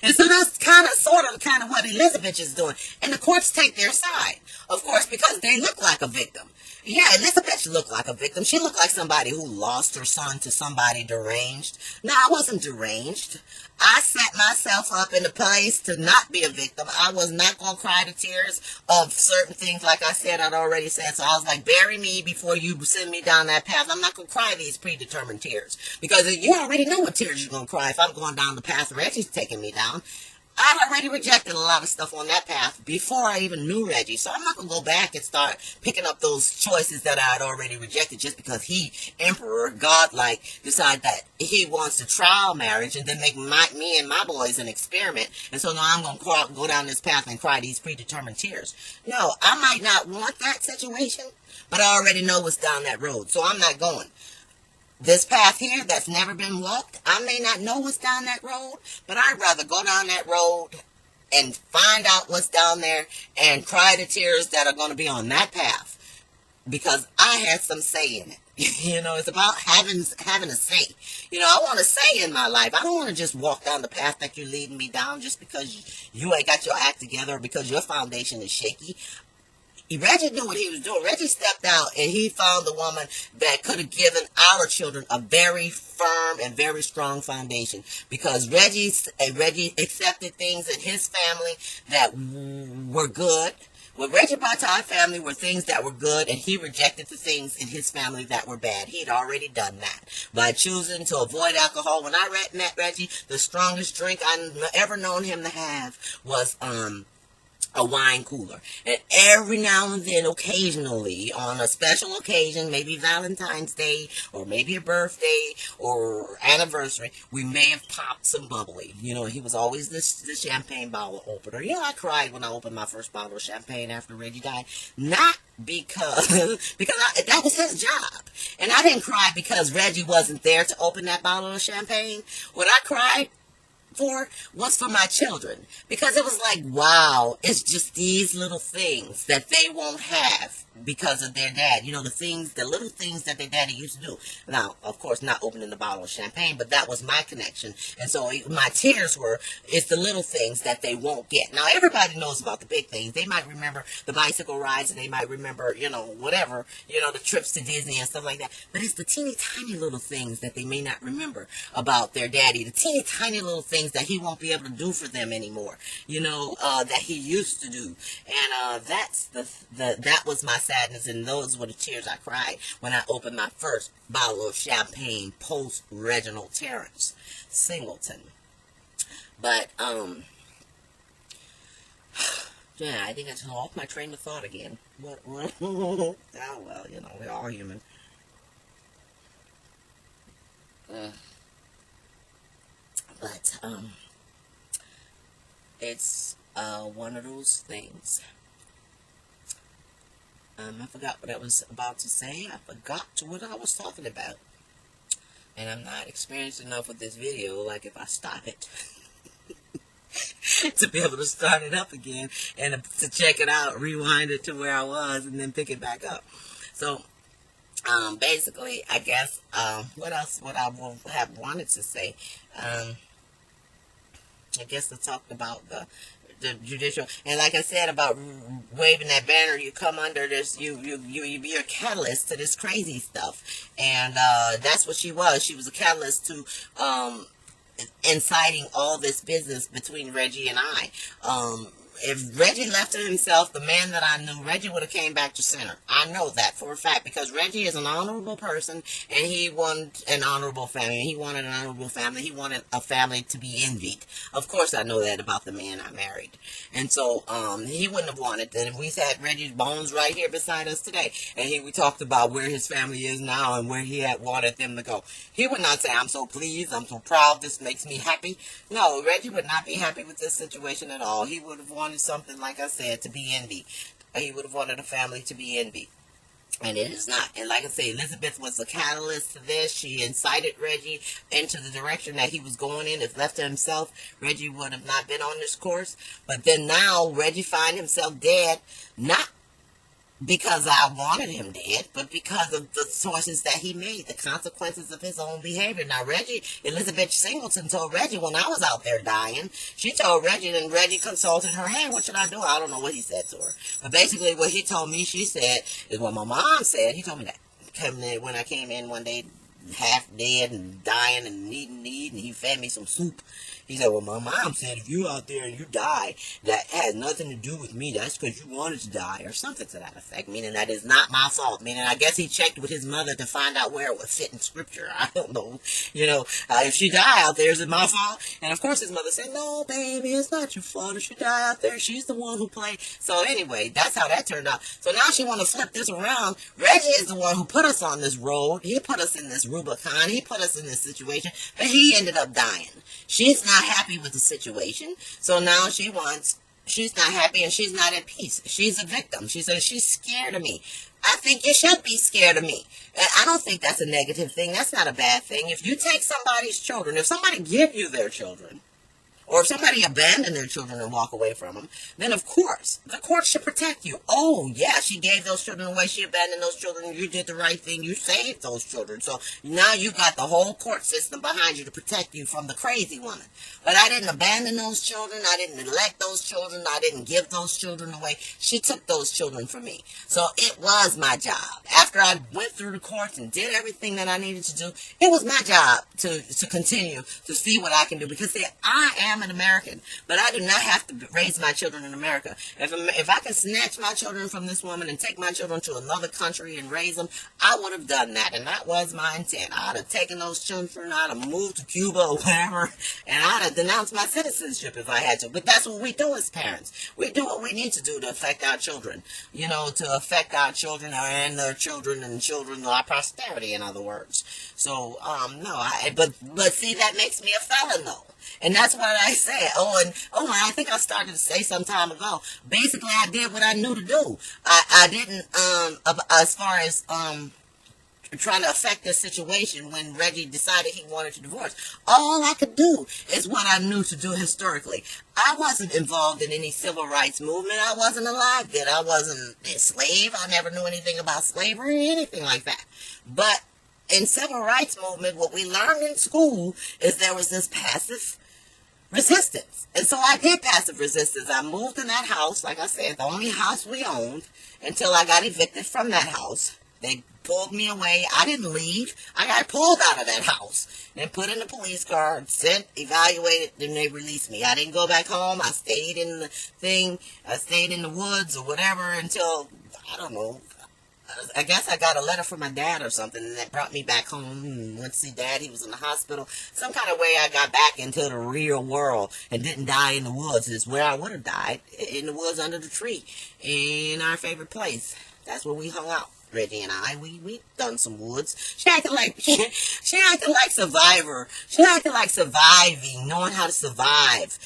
And so that's kind of what Elizabeth is doing. And the courts take their side, of course, because they look like a victim. Yeah, Elizabeth looked like a victim. She looked like somebody who lost her son to somebody deranged. No, I wasn't deranged. I set myself up in a place to not be a victim. I was not going to cry the tears of certain things, like I said, I'd already said. So I was like, bury me before you send me down that path. I'm not going to cry these predetermined tears, because you already know what tears you're going to cry if I'm going down the path Reggie's taking me down. I'd already rejected a lot of stuff on that path before I even knew Reggie. So I'm not going to go back and start picking up those choices that I had already rejected just because he, emperor, godlike, decided that he wants to trial marriage and then make me and my boys an experiment. And so now I'm going to go down this path and cry these predetermined tears. No, I might not want that situation, but I already know what's down that road. So I'm not going. This path here that's never been walked, I may not know what's down that road, but I'd rather go down that road and find out what's down there and cry the tears that are going to be on that path, because I had some say in it. It's about having a say. I want a say in my life. I don't want to just walk down the path that you're leading me down just because you ain't got your act together or because your foundation is shaky. Reggie knew what he was doing. Reggie stepped out and he found the woman that could have given our children a very firm and very strong foundation, because Reggie accepted things in his family that were good. What Reggie brought to our family were things that were good, and he rejected the things in his family that were bad. He'd already done that by choosing to avoid alcohol. When I met Reggie, the strongest drink I've ever known him to have was a wine cooler. And every now and then, occasionally, on a special occasion, maybe Valentine's Day, or maybe a birthday, or anniversary, we may have popped some bubbly. You know, he was always the champagne bottle opener. You know, I cried when I opened my first bottle of champagne after Reggie died. Not because, that was his job. And I didn't cry because Reggie wasn't there to open that bottle of champagne. What I cried for was for my children, because it was like, wow, it's just these little things that they won't have because of their dad. You know, the little things that their daddy used to do. Now, of course, not opening the bottle of champagne, but that was my connection. And so my tears were, it's the little things that they won't get. Now, everybody knows about the big things. They might remember the bicycle rides, and they might remember, you know, whatever, you know, the trips to Disney and stuff like that. But it's the teeny tiny little things that they may not remember about their daddy, the teeny tiny little things that he won't be able to do for them anymore, you know, that he used to do. And that's that was my sadness, and those were the tears I cried when I opened my first bottle of champagne post Reginald Terrence Singleton. But yeah, I think I just lost my train of thought again. What? Oh well, you know, we're all human. But it's one of those things. I forgot what I was about to say. I forgot what I was talking about. And I'm not experienced enough with this video, like if I stop it, to be able to start it up again, and to check it out, rewind it to where I was, and then pick it back up. So, basically, I guess, what I will have wanted to say, I guess I talked about the judicial, and like I said about waving that banner, you come under this, you be a catalyst to this crazy stuff, and that's what she was. She was a catalyst to inciting all this business between Reggie and I. If Reggie left to himself, the man that I knew, Reggie would have came back to center. I know that for a fact, because Reggie is an honorable person, and he wanted an honorable family. He wanted an honorable family. He wanted a family to be envied. Of course, I know that about the man I married. And so, he wouldn't have wanted that. If we had Reggie's bones right here beside us today, and we talked about where his family is now and where he had wanted them to go, he would not say, I'm so pleased, I'm so proud, this makes me happy. No, Reggie would not be happy with this situation at all. He would have wanted something, like I said, to be envied. He would have wanted a family to be envied. And it is not. And like I say, Elizabeth was the catalyst to this. She incited Reggie into the direction that he was going in. If left to himself, Reggie would have not been on this course. But then now, Reggie find himself dead, not because I wanted him dead, but because of the choices that he made, the consequences of his own behavior. Now, Elizabeth Singleton told Reggie when I was out there dying, she told Reggie, and Reggie consulted her, hey, what should I do? I don't know what he said to her. But basically what he told me, she said, is what my mom said. He told me that when I came in one day, half dead and dying and needing, and he fed me some soup. He said, well, my mom said, if you out there and you die, that has nothing to do with me. That's because you wanted to die, or something to that effect, meaning that is not my fault. Meaning, I guess he checked with his mother to find out where it would fit in scripture. I don't know. You know, if she die out there, is it my fault? And of course his mother said, no, baby, it's not your fault. If she die out there, she's the one who played. So anyway, that's how that turned out. So now she want to flip this around. Reggie is the one who put us on this road. He put us in this Rubicon. He put us in this situation, but he ended up dying. She's not happy with the situation, so now she's not happy and she's not at peace. She's a victim. She says she's scared of me. I think you should be scared of me. I don't think that's a negative thing. That's not a bad thing. If you take somebody's children, if somebody give you their children, or if somebody abandoned their children and walk away from them, then of course, the court should protect you. Oh, yeah, she gave those children away. She abandoned those children. You did the right thing. You saved those children. So now you got the whole court system behind you to protect you from the crazy woman. But I didn't abandon those children. I didn't neglect those children. I didn't give those children away. She took those children from me. So it was my job. After I went through the courts and did everything that I needed to do, it was my job to continue to see what I can do. Because see, I am an American, but I do not have to raise my children in America. If I can snatch my children from this woman and take my children to another country and raise them, I would have done that, and that was my intent. I'd have taken those children, I'd have moved to Cuba or wherever, and I'd have denounced my citizenship if I had to. But that's what we do as parents. We do what we need to do to affect our children, to affect our children and their children and children, our posterity, in other words. So, no, but see, that makes me a felon, though. And that's what I said. And I think I started to say some time ago. Basically, I did what I knew to do. I didn't, as far as, trying to affect this situation when Reggie decided he wanted to divorce. All I could do is what I knew to do historically. I wasn't involved in any civil rights movement. I wasn't alive then. I wasn't a slave. I never knew anything about slavery or anything like that. But in civil rights movement, what we learned in school is there was this passive resistance. And so I did passive resistance. I moved in that house, like I said, the only house we owned, until I got evicted from that house. They pulled me away. I didn't leave. I got pulled out of that house and put in a police car, sent, evaluated, then they released me. I didn't go back home. I stayed in the thing. I stayed in the woods or whatever until, I don't know, I guess I got a letter from my dad or something, and that brought me back home. Went to see Dad. He was in the hospital. Some kind of way I got back into the real world and didn't die in the woods. Is where I would have died, in the woods under the tree, in our favorite place. That's where we hung out. Reggie and I, we done some woods. She acted like Survivor. She acted like surviving, knowing how to survive.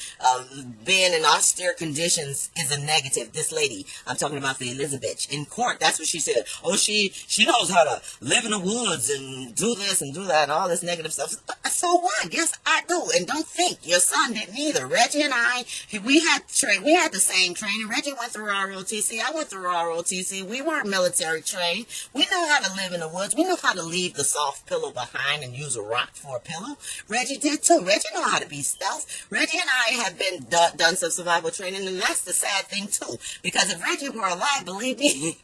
Being in austere conditions is a negative. This lady, I'm talking about the Elizabeth, in court, that's what she said. Oh, she knows how to live in the woods and do this and do that and all this negative stuff. So what? Yes, I do. And don't think your son didn't either. Reggie and I, we had the same training. Reggie went through ROTC. I went through ROTC. We weren't military trained. We know how to live in the woods. We know how to leave the soft pillow behind and use a rock for a pillow. Reggie did too. Reggie know how to be stealth. Reggie and I have been done some survival training, and that's the sad thing too. Because if Reggie were alive, believe me,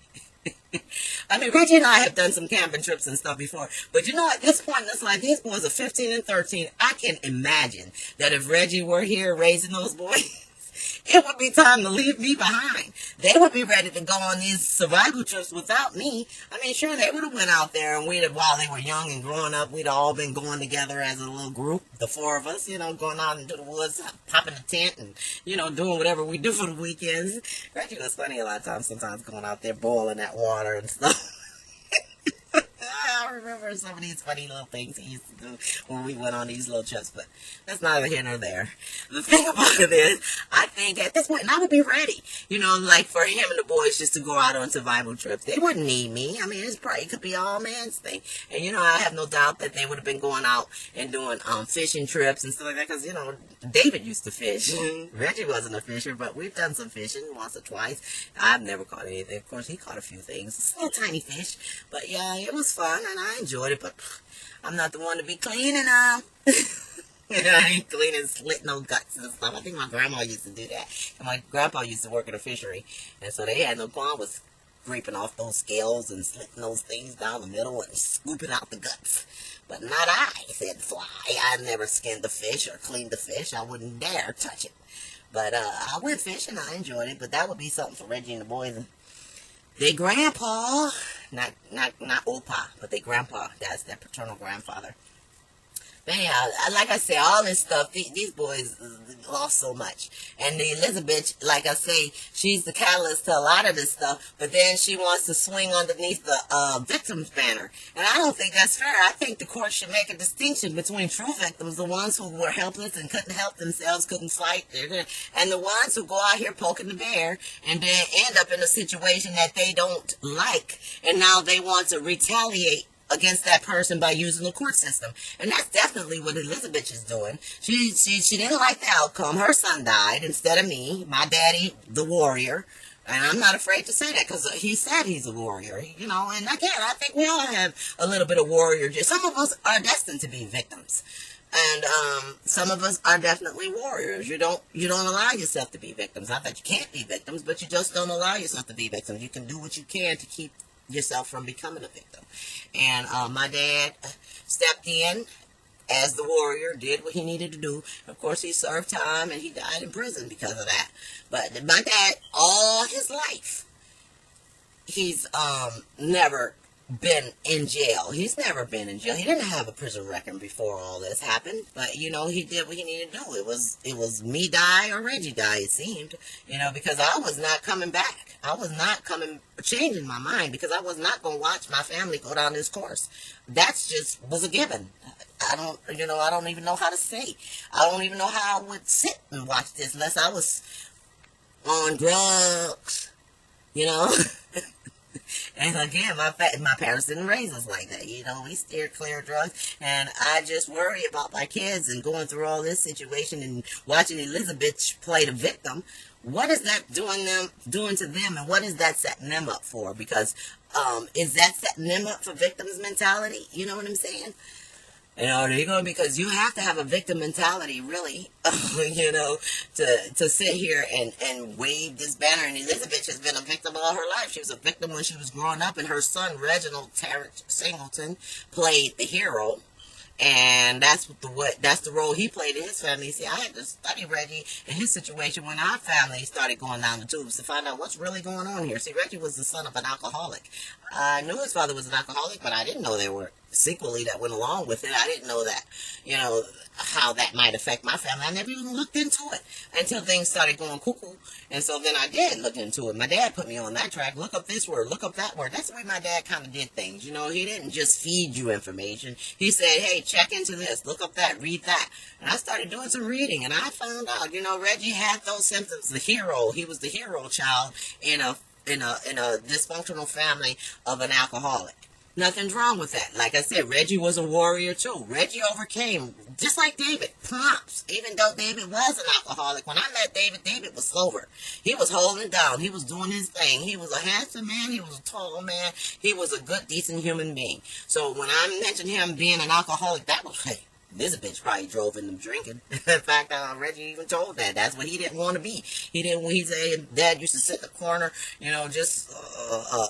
I mean, Reggie and I have done some camping trips and stuff before. But at this point in this life, these boys are 15 and 13. I can imagine that if Reggie were here raising those boys, it would be time to leave me behind. They would be ready to go on these survival trips without me. I mean, sure, they would have went out there, and while they were young and growing up, we'd all been going together as a little group, the four of us, going out into the woods, popping a tent, and, doing whatever we do for the weekends. Reggie was funny a lot of times, sometimes going out there boiling that water and stuff. I remember some of these funny little things he used to do when we went on these little trips, but that's neither here nor there. The thing about it is, I think at this point, I would be ready, like for him and the boys just to go out on survival trips. They wouldn't need me. I mean, it could be all man's thing. And, I have no doubt that they would have been going out and doing fishing trips and stuff like that, because, David used to fish. Reggie wasn't a fisher, but we've done some fishing once or twice. I've never caught anything. Of course, he caught a few things, little tiny fish, but yeah, it was fun, and I enjoyed it, but I'm not the one to be cleaning them. I ain't cleaning, slitting no guts and stuff. I think my grandma used to do that. And my grandpa used to work at a fishery, and so they had no problem with scraping off those scales and slitting those things down the middle and scooping out the guts. But not I, said Fly. I never skinned the fish or cleaned the fish. I wouldn't dare touch it. But I went fishing. I enjoyed it, but that would be something for Reggie and the boys. And their grandpa, not Opa, but their grandpa, that's their paternal grandfather. But anyhow, like I say, all this stuff, these boys lost so much. And the Elizabeth, like I say, she's the catalyst to a lot of this stuff, but then she wants to swing underneath the victim's banner. And I don't think that's fair. I think the court should make a distinction between true victims, the ones who were helpless and couldn't help themselves, couldn't fight, and the ones who go out here poking the bear and then end up in a situation that they don't like, and now they want to retaliate against that person by using the court system. And that's definitely what Elizabeth is doing. She didn't like the outcome. Her son died instead of me, my daddy, the warrior. And I'm not afraid to say that, because he said he's a warrior, and again, I think we all have a little bit of warrior. Some of us are destined to be victims. And some of us are definitely warriors. You don't allow yourself to be victims. Not that you can't be victims, but you just don't allow yourself to be victims. You can do what you can to keep yourself from becoming a victim. And my dad stepped in as the warrior, did what he needed to do. Of course, he served time and he died in prison because of that. But my dad, all his life, he's never been in jail. He's never been in jail. He didn't have a prison record before all this happened, but he did what he needed to do. It was me die or Reggie die, it seemed, because I was not coming back. I was not changing my mind, because I was not going to watch my family go down this course. That's just was a given. I don't even know how to say. I don't even know how I would sit and watch this unless I was on drugs, And again, my parents didn't raise us like that. We steered clear of drugs, and I just worry about my kids and going through all this situation and watching Elizabeth play the victim. What is that doing to them, and what is that setting them up for? Because is that setting them up for victims mentality? You know what I'm saying? Because you have to have a victim mentality, really, to sit here and wave this banner. And Elizabeth has been a victim all her life. She was a victim when she was growing up, and her son, Reginald Terrence Singleton, played the hero. And that's the role he played in his family. See, I had to study Reggie and his situation when our family started going down the tubes to find out what's really going on here. See, Reggie was the son of an alcoholic. I knew his father was an alcoholic, but I didn't know there were sequelae that went along with it. I didn't know that, how that might affect my family. I never even looked into it until things started going cuckoo. And so then I did look into it. My dad put me on that track. Look up this word, look up that word. That's the way my dad kind of did things. He didn't just feed you information. He said, hey, check into this, look up that, read that. And I started doing some reading, and I found out, Reggie had those symptoms. The hero, he was the hero child in a dysfunctional family of an alcoholic. Nothing's wrong with that. Like I said, Reggie was a warrior too. Reggie overcame, just like David, prompts. Even though David was an alcoholic, when I met David was sober. He was holding it down. He was doing his thing. He was a handsome man. He was a tall man. He was a good, decent human being. So when I mentioned him being an alcoholic, that was, hey, this bitch probably drove in them drinking. In fact, Reggie even told that. That's what he didn't want to be. He said Dad used to sit in the corner, just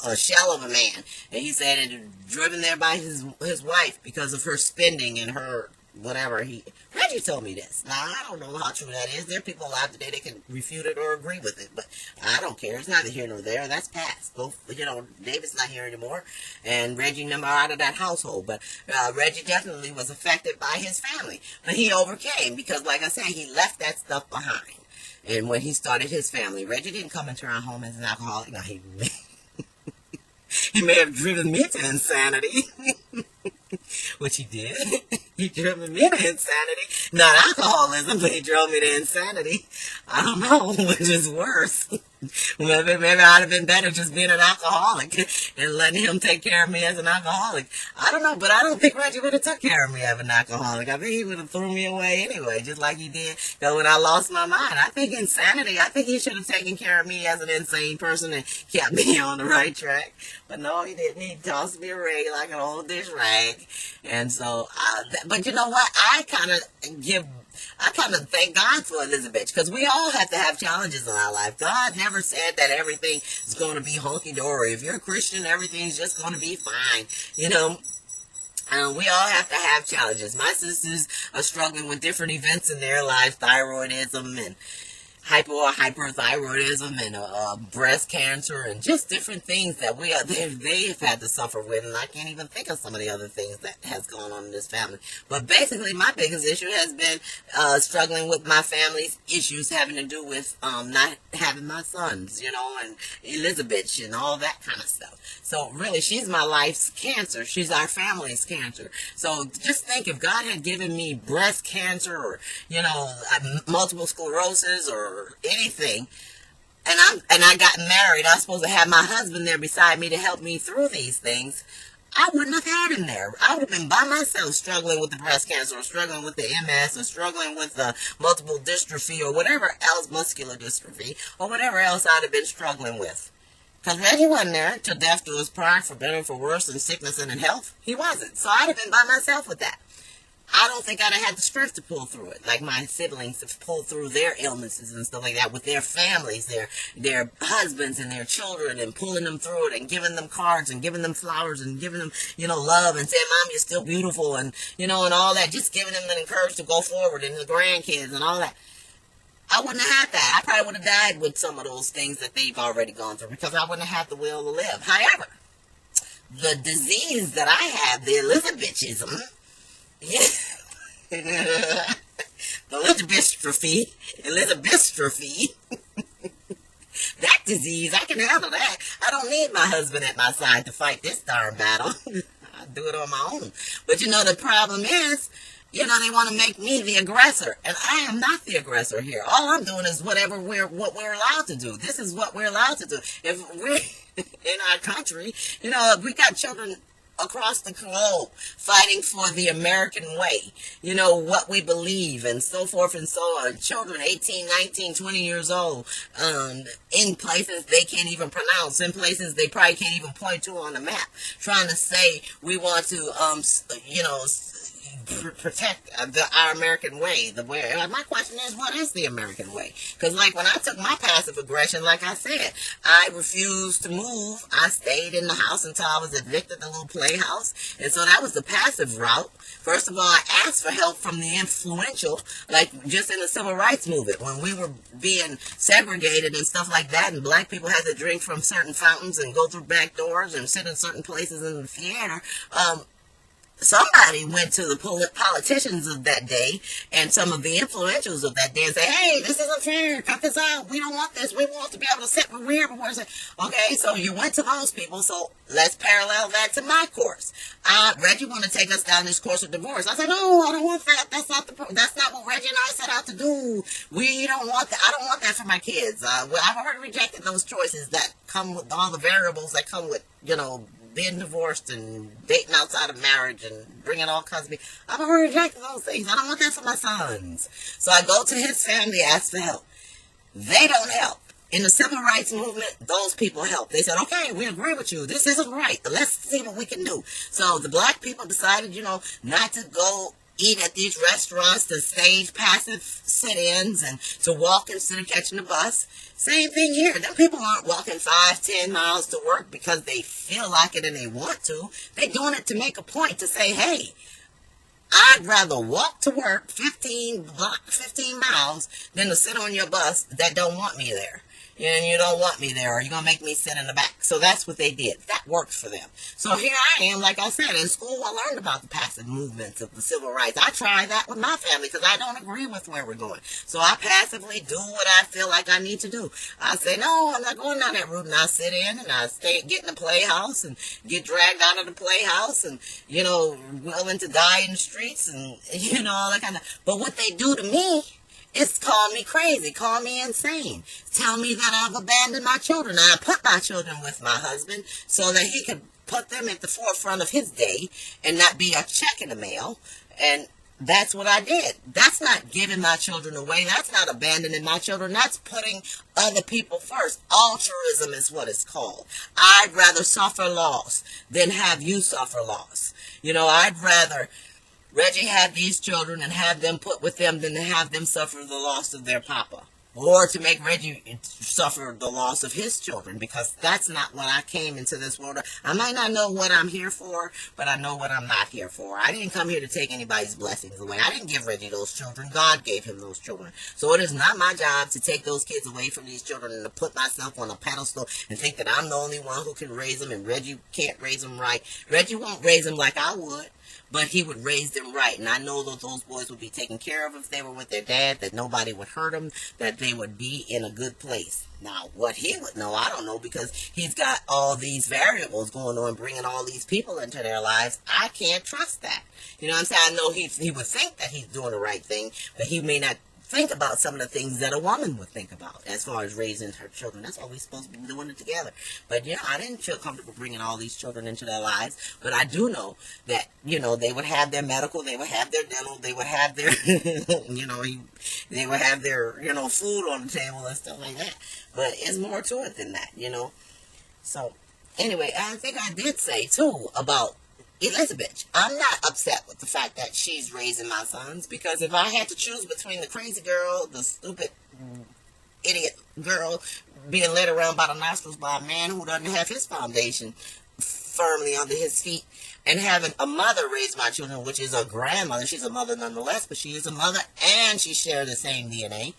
a shell of a man. And he said it driven there by his wife because of her spending and her whatever. Reggie told me this. Now, I don't know how true that is. There are people alive today that can refute it or agree with it, but I don't care. It's neither here nor there. That's past. David's not here anymore, and Reggie never out of that household, but Reggie definitely was affected by his family, but he overcame because, like I said, he left that stuff behind. And when he started his family, Reggie didn't come into our home as an alcoholic. Now, he may have driven me to insanity. Which he did. He drove me to insanity. Not alcoholism, but he drove me to insanity. I don't know which is worse. Maybe I'd have been better just being an alcoholic and letting him take care of me as an alcoholic. I don't know, but I don't think Reggie would have took care of me as an alcoholic. I think he would have threw me away anyway, just like he did when I lost my mind. I think insanity, I think he should have taken care of me as an insane person and kept me on the right track. But no, he didn't. He tossed me away like an old dish rag. And so, but you know what? I kind of thank God for Elizabeth, because we all have to have challenges in our life. God never said that everything is going to be hunky-dory. If you're a Christian, everything's just going to be fine. We all have to have challenges. My sisters are struggling with different events in their lives, thyroidism and hyperthyroidism and breast cancer and just different things that they've had to suffer with, and I can't even think of some of the other things that has gone on in this family. But basically, my biggest issue has been struggling with my family's issues having to do with not having my sons, and Elizabeth and all that kind of stuff. So really, she's my life's cancer. She's our family's cancer. So just think, if God had given me breast cancer or multiple sclerosis or anything, and I got married, I was supposed to have my husband there beside me to help me through these things, I wouldn't have had him there. I would have been by myself struggling with the breast cancer or struggling with the MS or struggling with the multiple dystrophy or whatever else, muscular dystrophy, or whatever else I'd have been struggling with. Because Reggie wasn't there till death do us part, for better and for worse, in sickness and in health. He wasn't. So I'd have been by myself with that. I don't think I'd have had the strength to pull through it, like my siblings have pulled through their illnesses and stuff like that with their families, their husbands and their children, and pulling them through it and giving them cards and giving them flowers and giving them, love and saying, Mom, you're still beautiful, and, and all that, just giving them the encouragement to go forward, and the grandkids and all that. I wouldn't have had that. I probably would have died with some of those things that they've already gone through because I wouldn't have had the will to live. However, the disease that I have, the Elizabethism, yeah. The Elizabethstrophy, that disease, I can handle that. I don't need my husband at my side to fight this darn battle. I do it on my own. But the problem is, they want to make me the aggressor, and I am not the aggressor here. All I'm doing is what we're allowed to do. This is what we're allowed to do. If we're in our country, we got children across the globe fighting for the American way, what we believe and so forth and so on. Children 18, 19, 20 years old, in places they can't even pronounce, in places they probably can't even point to on the map, trying to say we want to, protect our American way. My question is, what is the American way? Because when I took my passive aggression, like I said, I refused to move. I stayed in the house until I was evicted, the little playhouse, and so that was the passive route. First of all, I asked for help from the influential, just in the civil rights movement, when we were being segregated and stuff like that, and black people had to drink from certain fountains and go through back doors and sit in certain places in the theater. Somebody went to the politicians of that day and some of the influentials of that day and say, hey, this isn't fair, cut this out, we don't want this, we want to be able to sit where we're before. Okay, so you went to those people, so let's parallel that to my course. Reggie wanted to take us down this course of divorce. I said, no, I don't want that. That's not what Reggie and I set out to do. We don't want that. I don't want that for my kids. I've already rejected those choices that come with all the variables that come with, being divorced and dating outside of marriage and bringing all kinds of people. I've already rejected those things. I don't want that for my sons. So I go to his family, ask for help. They don't help. In the civil rights movement, those people help. They said, okay, we agree with you. This isn't right. Let's see what we can do. So the black people decided, not to go eat at these restaurants, to stage passive sit-ins and to walk instead of catching the bus. Same thing here. Them people aren't walking 5-10 miles to work because they feel like it and they want to. They're doing it to make a point to say, hey, I'd rather walk to work 15 miles than to sit on your bus that don't want me there. And you don't want me there, or you're going to make me sit in the back. So that's what they did. That worked for them. So here I am, like I said, in school I learned about the passive movements of the civil rights. I tried that with my family because I don't agree with where we're going. So I passively do what I feel like I need to do. I say, no, I'm not going down that route, and I sit in and I get in the playhouse and get dragged out of the playhouse and, willing to die in the streets and, all that kind of. But what they do to me, it's call me crazy, call me insane, tell me that I've abandoned my children. I put my children with my husband so that he could put them at the forefront of his day and not be a check in the mail. And that's what I did. That's not giving my children away. That's not abandoning my children. That's putting other people first. Altruism is what it's called. I'd rather suffer loss than have you suffer loss. I'd rather Reggie had these children and have them put with them than to have them suffer the loss of their papa. Or to make Reggie suffer the loss of his children, because that's not what I came into this world. I might not know what I'm here for, but I know what I'm not here for. I didn't come here to take anybody's blessings away. I didn't give Reggie those children. God gave him those children. So it is not my job to take those kids away from these children and to put myself on a pedestal and think that I'm the only one who can raise them and Reggie can't raise them right. Reggie won't raise them like I would, but he would raise them right. And I know that those boys would be taken care of if they were with their dad, that nobody would hurt them, that they would be in a good place. Now, what he would know, I don't know, because he's got all these variables going on, bringing all these people into their lives. I can't trust that. You know what I'm saying? I know he would think that he's doing the right thing, but he may not think about some of the things that a woman would think about as far as raising her children. That's why we're supposed to be doing it together. But yeah, I didn't feel comfortable bringing all these children into their lives. But I do know that, they would have their medical, they would have their dental, they would have their, they would have their, food on the table and stuff like that. But it's more to it than that, So anyway, I think I did say too about Elizabeth, I'm not upset with the fact that she's raising my sons, because if I had to choose between the crazy girl, the stupid idiot girl being led around by the nostrils by a man who doesn't have his foundation firmly under his feet, and having a mother raise my children, which is a grandmother, she's a mother nonetheless, but she is a mother and she shares the same DNA,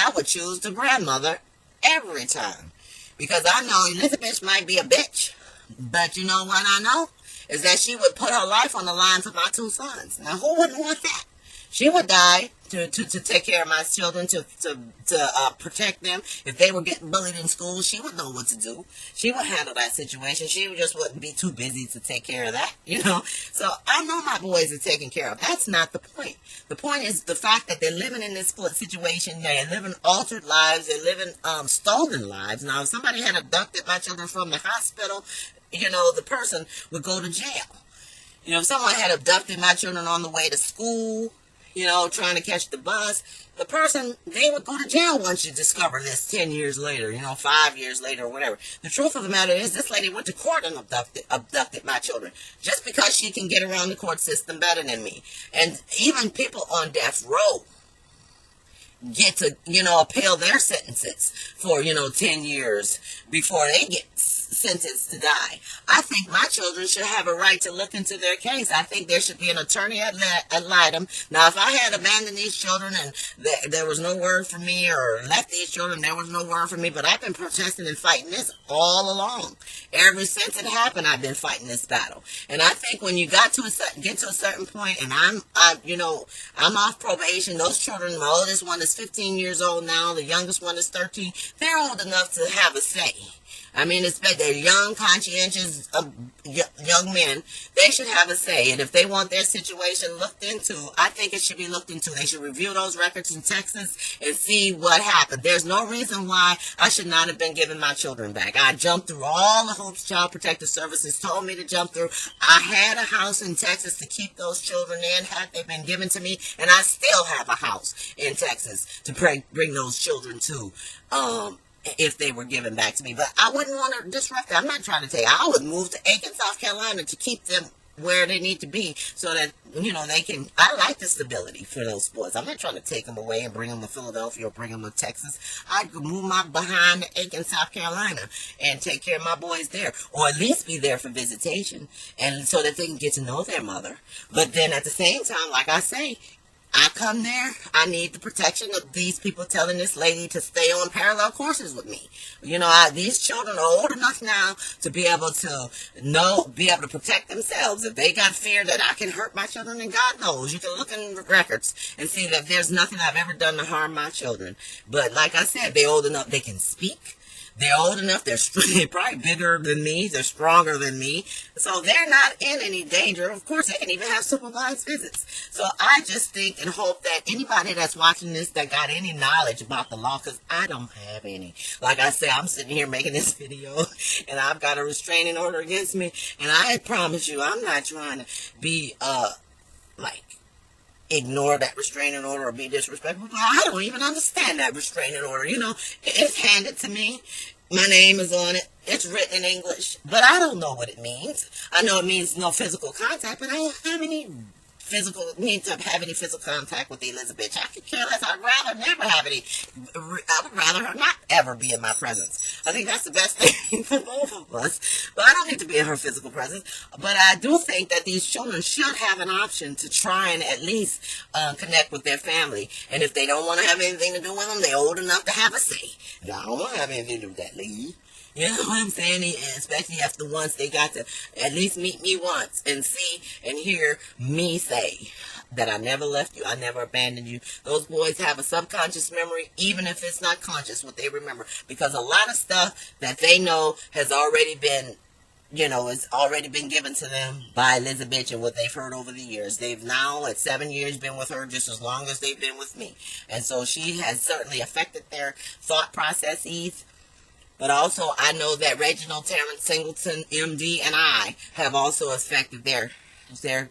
I would choose the grandmother every time. Because I know Elizabeth might be a bitch, but you know what I know? Is that she would put her life on the line for my two sons. Now, who wouldn't want that? She would die to take care of my children, to protect them. If they were getting bullied in school, she would know what to do. She would handle that situation. She just wouldn't be too busy to take care of that, you know. So I know my boys are taken care of. That's not the point. The point is the fact that they're living in this situation. They're living altered lives. They're living stolen lives. Now, if somebody had abducted my children from the hospital, you know, the person would go to jail. You know, if someone had abducted my children on the way to school, you know, trying to catch the bus, the person, they would go to jail once you discover this 10 years later, you know, 5 years later or whatever. The truth of the matter is this lady went to court and abducted my children just because she can get around the court system better than me. And even people on death row get to, you know, appeal their sentences for, you know, 10 years before they get sentenced to die. I think my children should have a right to look into their case. I think there should be an attorney ad litem. Now, if I had abandoned these children and there was no word from me, or left these children, there was no word from me, but I've been protesting and fighting this all along. Ever since it happened, I've been fighting this battle. And I think when you get to a certain point, and I'm off probation, those children, my oldest one is 15 years old now, the youngest one is 13, they're old enough to have a say. I mean, they're young, conscientious young men. They should have a say. And if they want their situation looked into, I think it should be looked into. They should review those records in Texas and see what happened. There's no reason why I should not have been given my children back. I jumped through all the hoops Child Protective Services told me to jump through. I had a house in Texas to keep those children in had they been given to me, and I still have a house in Texas to bring those children to. If they were given back to me. But I wouldn't want to disrupt that. I'm not trying to tell you. I would move to Aiken, South Carolina to keep them where they need to be so that, you know, they can. I like the stability for those boys. I'm not trying to take them away and bring them to Philadelphia or bring them to Texas. I'd move my behind to Aiken, South Carolina and take care of my boys there, or at least be there for visitation, and so that they can get to know their mother. But then at the same time, like I say, I come there, I need the protection of these people telling this lady to stay on parallel courses with me. You know, these children are old enough now to be able to protect themselves. If they got fear that I can hurt my children, and God knows, you can look in the records and see that there's nothing I've ever done to harm my children. But like I said, they're old enough, they can speak. They're old enough, they're probably bigger than me, they're stronger than me, so they're not in any danger. Of course, they can even have supervised visits. So I just think and hope that anybody that's watching this that got any knowledge about the law, because I don't have any. Like I said, I'm sitting here making this video, and I've got a restraining order against me, and I promise you, I'm not trying to be, ignore that restraining order or be disrespectful. I don't even understand that restraining order. You know, it's handed to me. My name is on it. It's written in English, but I don't know what it means. I know it means no physical contact, but I don't have any need to have any physical contact with Elizabeth. I could care less. I'd rather never have any. I would rather her not ever be in my presence. I think that's the best thing for both of us. But I don't need to be in her physical presence. But I do think that these children should have an option to try and at least connect with their family. And if they don't want to have anything to do with them, they're old enough to have a say. And I don't want to have anything to do with that lady. You know what I'm saying? Especially after once they got to at least meet me once and see and hear me say that I never left you, I never abandoned you. Those boys have a subconscious memory, even if it's not conscious, what they remember. Because a lot of stuff that they know has already been, has already been given to them by Elizabeth and what they've heard over the years. They've now, at 7 years, been with her just as long as they've been with me. And so she has certainly affected their thought processes. But also, I know that Reginald Terrence Singleton, MD, and I have also affected their their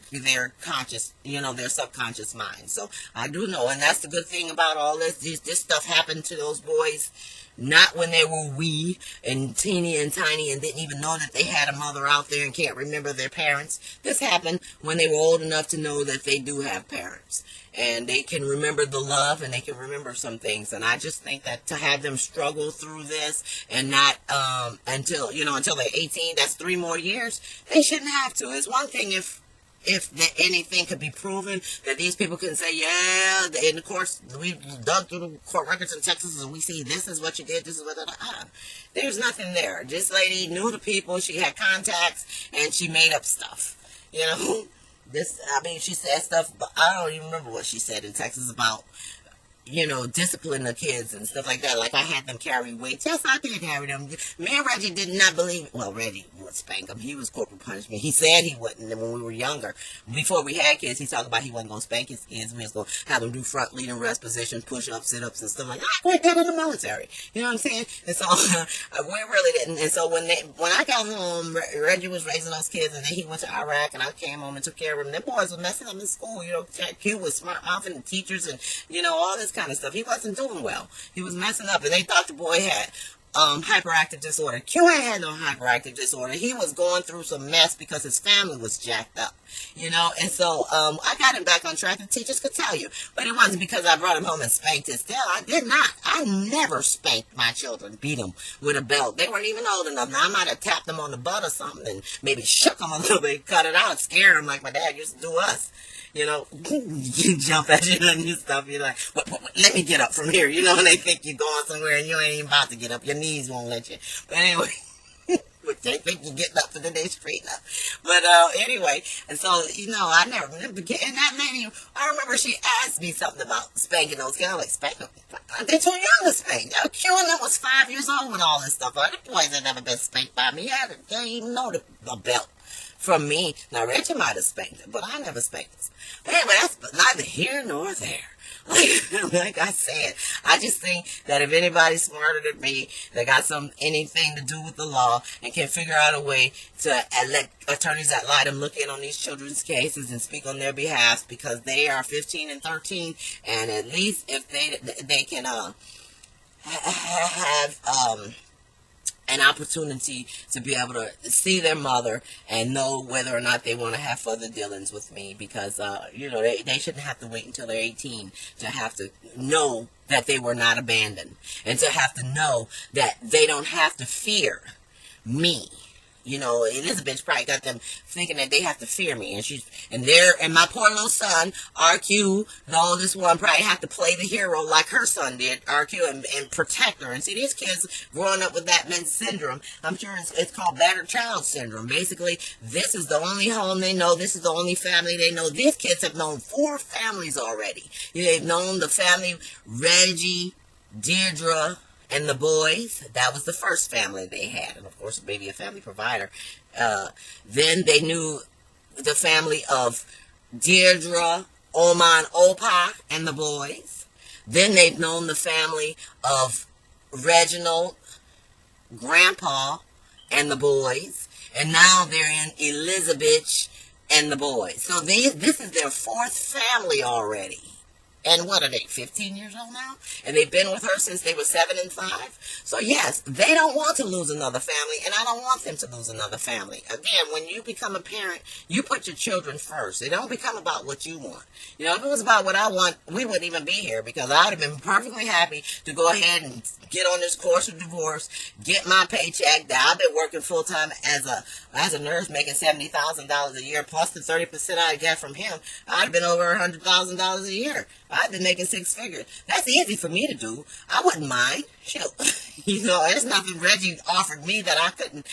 conscious, their subconscious mind. So I do know, and that's the good thing about all this. This stuff happened to those boys not when they were wee and teeny and tiny and didn't even know that they had a mother out there and can't remember their parents. This happened when they were old enough to know that they do have parents. And they can remember the love and they can remember some things. And I just think that to have them struggle through this and not until they're 18, that's 3 more years, they shouldn't have to. It's one thing if anything could be proven, that these people can say, yeah, and of course, we dug through the court records in Texas and we see this is what you did, this is what, there's nothing there. This lady knew the people, she had contacts, and she made up stuff, she said stuff, but I don't even remember what she said in Texas about, discipline the kids and stuff like that. Like, I had them carry weights. Yes, I did carry them. Me and Reggie did not believe it. Well, Reggie would spank them. He was corporal punishment. He said he wouldn't. And when we were younger, before we had kids, he talked about he wasn't going to spank his kids. We was going to have them do front leading rest positions, push-ups, sit-ups, and stuff like that. I did that in the military. You know what I'm saying? And so, we really didn't. And so, when I got home, Reggie was raising those kids, and then he went to Iraq, and I came home and took care of them. Them boys were messing up in school. Q was smart-mouthing the teachers and, all this kind of stuff. He wasn't doing well. He was messing up, and they thought the boy had hyperactive disorder. Q ain't had no hyperactive disorder. He was going through some mess because his family was jacked up, and so I got him back on track. The teachers could tell you, but it wasn't because I brought him home and spanked his tail. I did not. I never spanked my children, beat them with a belt. They weren't even old enough. Now, I might have tapped them on the butt or something and maybe shook them a little bit, cut it out, scare them like my dad used to do us. You jump at you and stuff. You're like, let me get up from here. And they think you're going somewhere and you ain't even about to get up. Your knees won't let you. But anyway, they think you're getting up and then they straighten up. But anyway, and so, I never remember getting that lady. I remember she asked me something about spanking those kids. I was like, spank them? They're too young to spank. Q and them was 5 years old with all this stuff. The boys had never been spanked by me. They didn't even know the belt from me. Now, Reggie might have spanked it, but I never spanked it. But anyway, that's neither here nor there. Like I said, I just think that if anybody's smarter than me, that got anything to do with the law and can figure out a way to let attorneys that lie them look in on these children's cases and speak on their behalf, because they are 15 and 13, and at least if they can have an opportunity to be able to see their mother and know whether or not they want to have further dealings with me, because they shouldn't have to wait until they're 18 to have to know that they were not abandoned, and to have to know that they don't have to fear me. Elizabeth probably got them thinking that they have to fear me, and my poor little son, RQ, the oldest one, probably have to play the hero like her son did, RQ, and protect her. And see, these kids growing up with that men's syndrome, I'm sure it's called battered child syndrome. Basically, this is the only home they know. This is the only family they know. These kids have known 4 families already. They've known the family, Reggie, Deidre, and the boys. That was the first family they had. And of course, maybe a family provider. Then they knew the family of Deirdre, Oman, Opa, and the boys. Then they've known the family of Reginald, Grandpa, and the boys. And now they're in Elizabeth and the boys. So this is their 4th family already. And what are they, 15 years old now? And they've been with her since they were 7 and 5. So yes, they don't want to lose another family, and I don't want them to lose another family. Again, when you become a parent, you put your children first. It don't become about what you want. If it was about what I want, we wouldn't even be here, because I'd have been perfectly happy to go ahead and get on this course of divorce, get my paycheck. I've been working full-time as a nurse, making $70,000 a year, plus the 30% I get from him. I'd have been over $100,000 a year. I've been making 6 figures. That's easy for me to do. I wouldn't mind. Shoot. There's nothing Reggie offered me that I couldn't,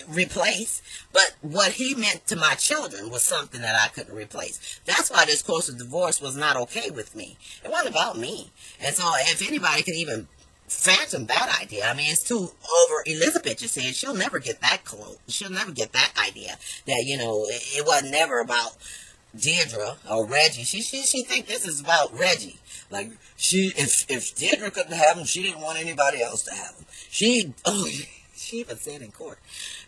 replace. But what he meant to my children was something that I couldn't replace. That's why this course of divorce was not okay with me. It wasn't about me. And so if anybody could even phantom that idea, it's too over. Elizabeth just said she'll never get that close. She'll never get that idea that, it wasn't never about Deidre or Reggie. She think this is about Reggie. Like, if Deidre couldn't have him, she didn't want anybody else to have him. She she even said in court?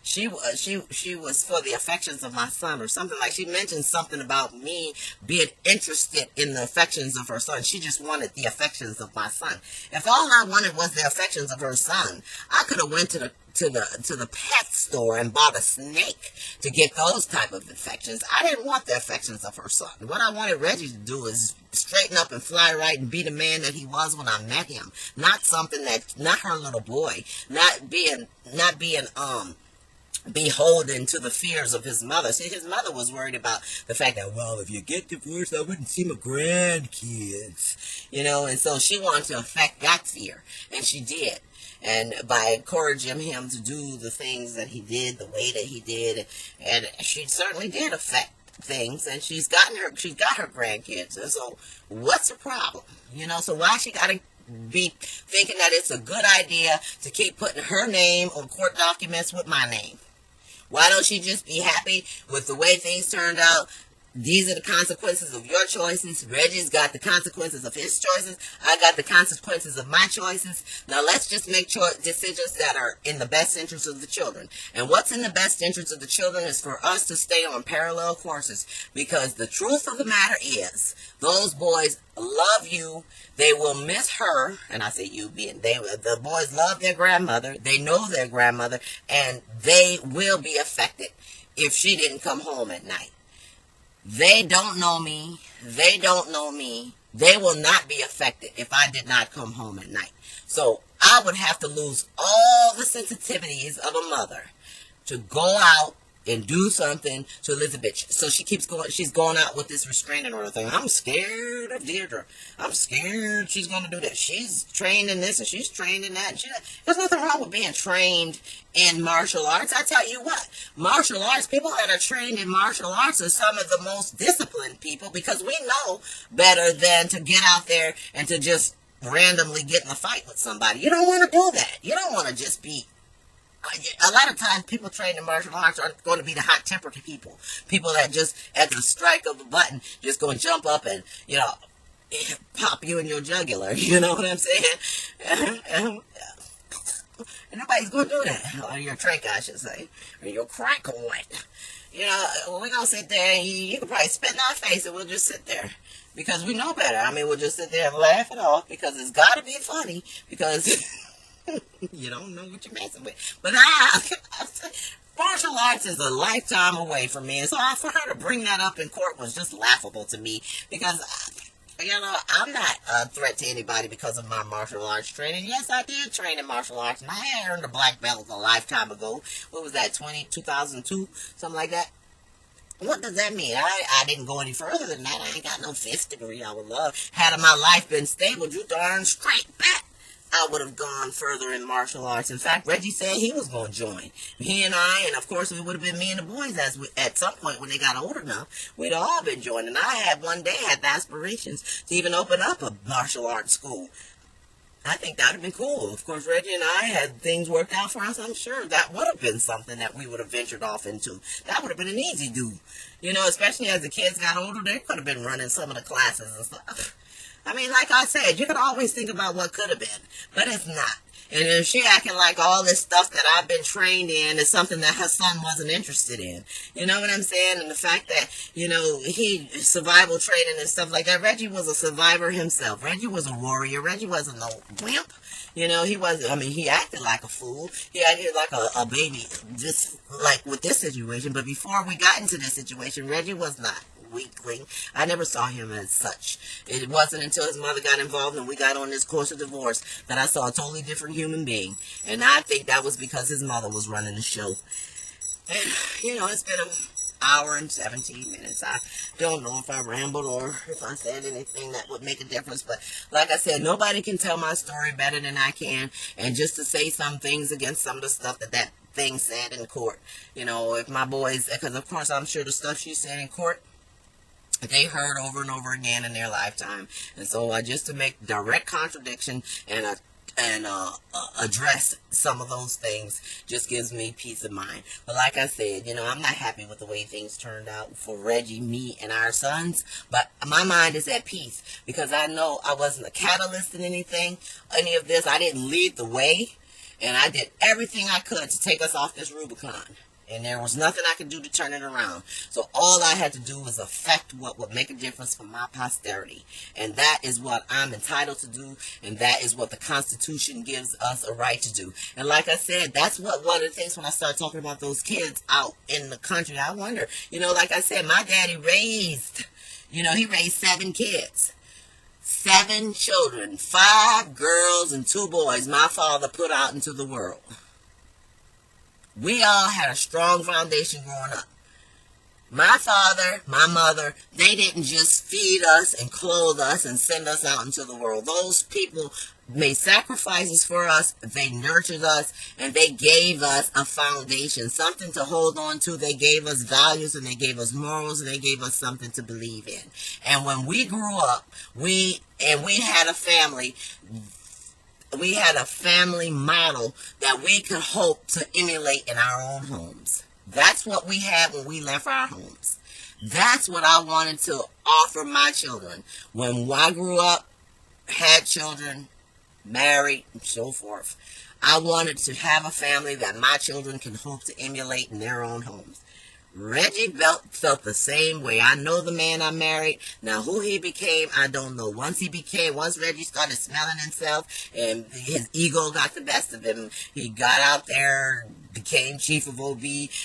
She was for the affections of my son or something. Like, she mentioned something about me being interested in the affections of her son. She just wanted the affections of my son. If all I wanted was the affections of her son, I could have went to the pet store and bought a snake to get those type of affections. I didn't want the affections of her son. What I wanted Reggie to do is straighten up and fly right and be the man that he was when I met him. Not something that, not her little boy, not being beholden to the fears of his mother. See, his mother was worried about the fact that, well, if you get divorced, I wouldn't see my grandkids, and so she wanted to affect that fear, and she did. And by encouraging him to do the things that he did, the way that he did, and she certainly did affect things, and she's got her grandkids. And so what's the problem? So why she got to be thinking that it's a good idea to keep putting her name on court documents with my name? Why don't she just be happy with the way things turned out? These are the consequences of your choices. Reggie's got the consequences of his choices. I got the consequences of my choices. Now let's just make decisions that are in the best interest of the children. And what's in the best interest of the children is for us to stay on parallel courses. Because the truth of the matter is, those boys love you. They will miss her. And I say you being, the boys love their grandmother. They know their grandmother. And they will be affected if she didn't come home at night. They don't know me. They don't know me. They will not be affected if I did not come home at night. So I would have to lose all the sensitivities of a mother to go out and do something to Elizabeth. So she's going out with this restraining order thing. I'm scared of Deidre. I'm scared she's going to do this. She's trained in this and she's trained in that. There's nothing wrong with being trained in martial arts. I tell you what, martial arts, people that are trained in martial arts are some of the most disciplined people, because we know better than to get out there and to just randomly get in a fight with somebody. You don't want to do that. You don't want to just be. A lot of times people trained in martial arts are going to be the hot-tempered people. People that just, at the strike of a button, just going to jump up and, pop you in your jugular. You know what I'm saying? And nobody's going to do that. Or your trach, I should say. Or your crack one. We're going to sit there and you can probably spit in our face and we'll just sit there. Because we know better. I mean, we'll just sit there and laugh it off because it's got to be funny. Because you don't know what you're messing with. But martial arts is a lifetime away from me. And so for her to bring that up in court was just laughable to me. Because, I'm not a threat to anybody because of my martial arts training. Yes, I did train in martial arts. And I had earned a black belt a lifetime ago. What was that, 2002? Something like that. What does that mean? I didn't go any further than that. I ain't got no 5th degree. I would love. Had my life been stable, you darn straight back, I would have gone further in martial arts. In fact, Reggie said he was going to join. He and I, and of course it would have been me and the boys at some point when they got old enough, we'd all been joining. I had one day had the aspirations to even open up a martial arts school. I think that would have been cool. Of course, Reggie and I had things worked out for us. I'm sure that would have been something that we would have ventured off into. That would have been an easy do. Especially as the kids got older, they could have been running some of the classes and stuff. I mean, like I said, you can always think about what could have been, but it's not. And if she acting like all this stuff that I've been trained in is something that her son wasn't interested in. You know what I'm saying? And the fact that, he survival training and stuff like that. Reggie was a survivor himself. Reggie was a warrior. Reggie wasn't no wimp. He wasn't, he acted like a fool. He acted like a baby, just like with this situation. But before we got into this situation, Reggie was not weakling. I never saw him as such. It wasn't until his mother got involved and we got on this course of divorce that I saw a totally different human being. And I think that was because his mother was running the show. And, it's been an hour and 17 minutes. I don't know if I rambled or if I said anything that would make a difference. But like I said, nobody can tell my story better than I can. And just to say some things against some of the stuff that thing said in court. If my boys, because of course I'm sure the stuff she said in court, they heard over and over again in their lifetime. And so just to make direct contradiction and address some of those things just gives me peace of mind. But like I said, I'm not happy with the way things turned out for Reggie, me, and our sons. But my mind is at peace because I know I wasn't a catalyst in any of this. I didn't lead the way. And I did everything I could to take us off this Rubicon. And there was nothing I could do to turn it around. So all I had to do was affect what would make a difference for my posterity. And that is what I'm entitled to do. And that is what the Constitution gives us a right to do. And like I said, that's what one of the things when I start talking about those kids out in the country, I wonder, like I said, my daddy raised, he raised 7 kids. 7 children, 5 girls and 2 boys my father put out into the world. We all had a strong foundation growing up. My father, my mother, they didn't just feed us and clothe us and send us out into the world. Those people made sacrifices for us, they nurtured us, and they gave us a foundation, something to hold on to. They gave us values, and they gave us morals, and they gave us something to believe in. And when we grew up, we had a family. We had a family model that we could hope to emulate in our own homes. That's what we had when we left our homes. That's what I wanted to offer my children. When I grew up, had children, married, and so forth, I wanted to have a family that my children can hope to emulate in their own homes. Reggie felt the same way. I know the man I married. Now, who he became, I don't know. Once Reggie started smelling himself and his ego got the best of him, he got out there, became chief of OB,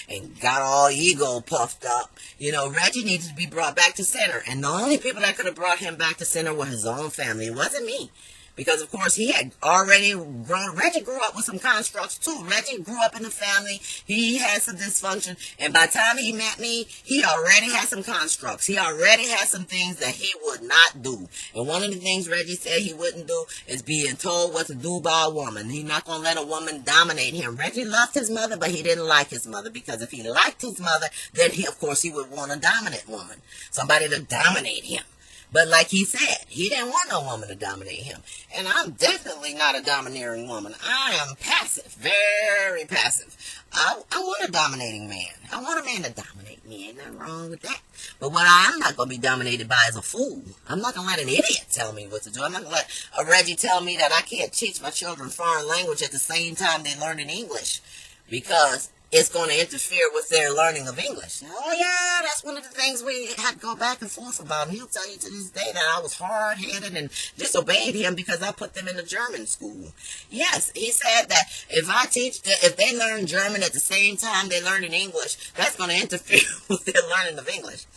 and got all ego puffed up. Reggie needed to be brought back to center. And the only people that could have brought him back to center were his own family. It wasn't me. Because, of course, he had already grown. Reggie grew up with some constructs, too. Reggie grew up in a family. He had some dysfunction. And by the time he met me, he already had some constructs. He already had some things that he would not do. And one of the things Reggie said he wouldn't do is being told what to do by a woman. He's not going to let a woman dominate him. Reggie loved his mother, but he didn't like his mother. Because if he liked his mother, then of course, he would want a dominant woman. Somebody to dominate him. But like he said, he didn't want no woman to dominate him. And I'm definitely not a domineering woman. I am passive, very passive. I want a dominating man. I want a man to dominate me. Ain't nothing wrong with that. But what I'm not going to be dominated by is a fool. I'm not going to let an idiot tell me what to do. I'm not going to let a Reggie tell me that I can't teach my children foreign language at the same time they're learning English. Because it's going to interfere with their learning of English. Oh, yeah, that's one of the things we had to go back and forth about. And he'll tell you to this day that I was hard-headed and disobeyed him because I put them in a German school. Yes, he said that if they learn German at the same time they learn in English, that's going to interfere with their learning of English.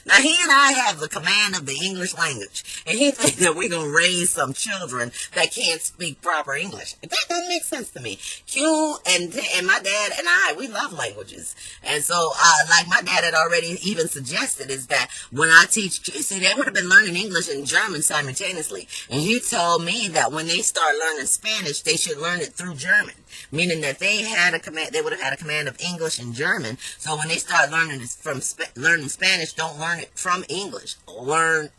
Now, he and I have the command of the English language, and he thinks that we're going to raise some children that can't speak proper English. That doesn't make sense to me. Q and my dad and I, we love languages. And so, like my dad had already even suggested, is that when I teach, see, they would have been learning English and German simultaneously. And he told me that when they start learning Spanish, they should learn it through German. Meaning that they would have had a command of English and German. So when they start learning Spanish, don't learn it from English. Learn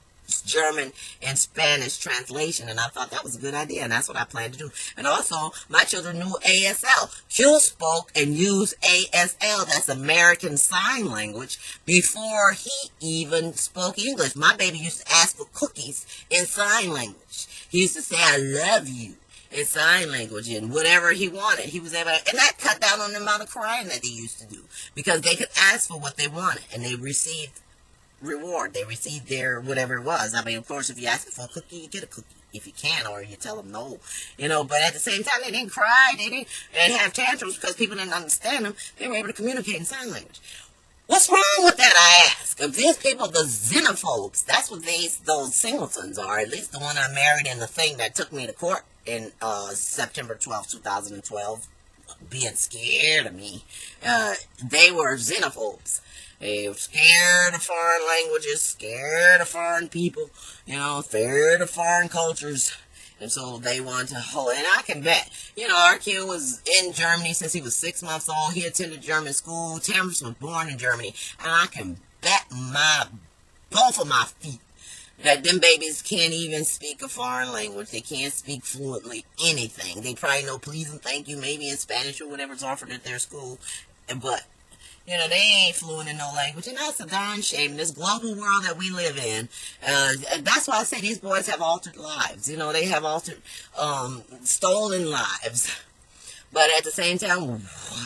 German and Spanish translation. And I thought that was a good idea, and that's what I plan to do. And also, my children knew ASL. Q spoke and used ASL, that's American Sign Language, before he even spoke English. My baby used to ask for cookies in sign language. He used to say, "I love you," in sign language, and whatever he wanted, he was able to, and that cut down on the amount of crying that they used to do, because they could ask for what they wanted, and they received reward. They received their whatever it was. I mean, of course, if you ask for a cookie, you get a cookie, if you can, or you tell them no, but at the same time, they didn't cry, they didn't have tantrums because people didn't understand them. They were able to communicate in sign language. What's wrong with that, I ask? If these people, the xenophobes, that's what those singletons are, at least the one I married in the thing that took me to court in September 12, 2012, being scared of me. They were xenophobes. They were scared of foreign languages, scared of foreign people, scared of foreign cultures. And so they wanted to hold, and I can bet, our kid was in Germany since he was 6 months old. He attended German school. Terrence was born in Germany. And I can bet both of my feet that them babies can't even speak a foreign language. They can't speak fluently anything. They probably know please and thank you, maybe in Spanish or whatever's offered at their school. But they ain't fluent in no language, and that's a darn shame in this global world that we live in. That's why I say these boys have altered lives. They have altered, stolen lives. But at the same time,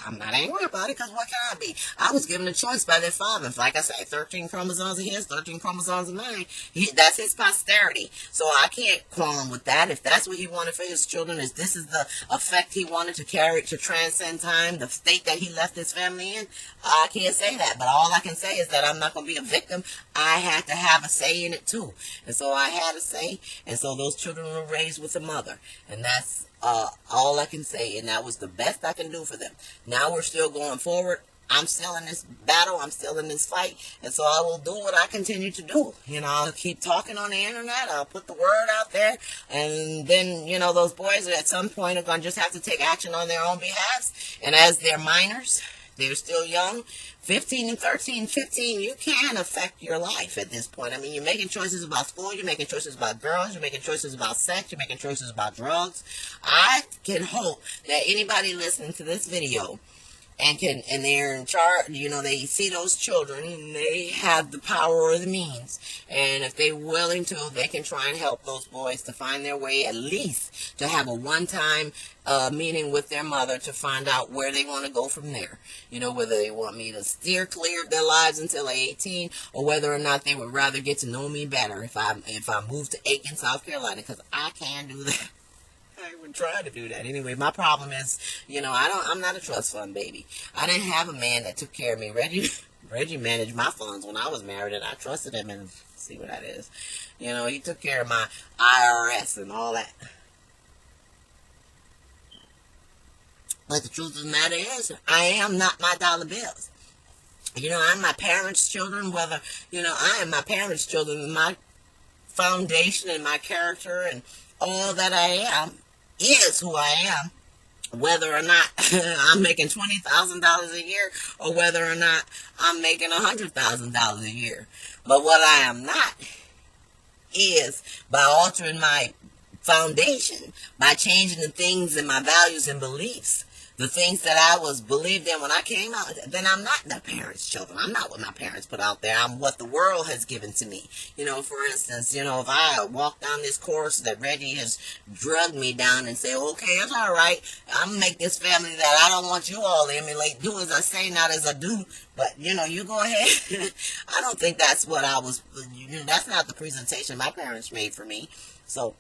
I'm not angry about it, because what can I be? I was given a choice by their father. Like I say, 13 chromosomes of his, 13 chromosomes of mine. That's his posterity. So I can't qualm with that. If that's what he wanted for his children, is this is the effect he wanted to carry to transcend time, the state that he left his family in, I can't say that. But all I can say is that I'm not going to be a victim. I had to have a say in it too. And so I had a say. And so those children were raised with a mother. And that's all I can say, and that was the best I can do for them. Now we're still going forward. I'm still in this battle. I'm still in this fight, and so I will do what I continue to do. I'll keep talking on the internet. I'll put the word out there, and then, those boys at some point are going to just have to take action on their own behalf. And as they're minors, they're still young. 15 and 13, 15, you can affect your life at this point. I mean, you're making choices about school, you're making choices about girls, you're making choices about sex, you're making choices about drugs. I can hope that anybody listening to this video and they're in charge, they see those children, and they have the power or the means, and if they're willing to, they can try and help those boys to find their way, at least to have a one-time meeting with their mother to find out where they want to go from there. Whether they want me to steer clear of their lives until they're 18, or whether or not they would rather get to know me better if I move to Aiken, South Carolina, because I can do that. I would try to do that. Anyway, my problem is, I'm not a trust fund baby. I didn't have a man that took care of me. Reggie managed my funds when I was married, and I trusted him, and see what that is. He took care of my IRS and all that. But the truth of the matter is, I am not my dollar bills. I'm my parents' children, I am my parents' children. My foundation and my character and all that I am is who I am, whether or not I'm making $20,000 a year or whether or not I'm making $100,000 a year. But what I am not is by altering my foundation, by changing the things and my values and beliefs, the things that I was believed in when I came out, then I'm not the parents' children. I'm not what my parents put out there. I'm what the world has given to me. For instance, if I walk down this course that Reggie has drugged me down and say, okay, it's all right, I'm going to make this family that I don't want you all to emulate. Do as I say, not as I do. But, you go ahead. I don't think that's what that's not the presentation my parents made for me. So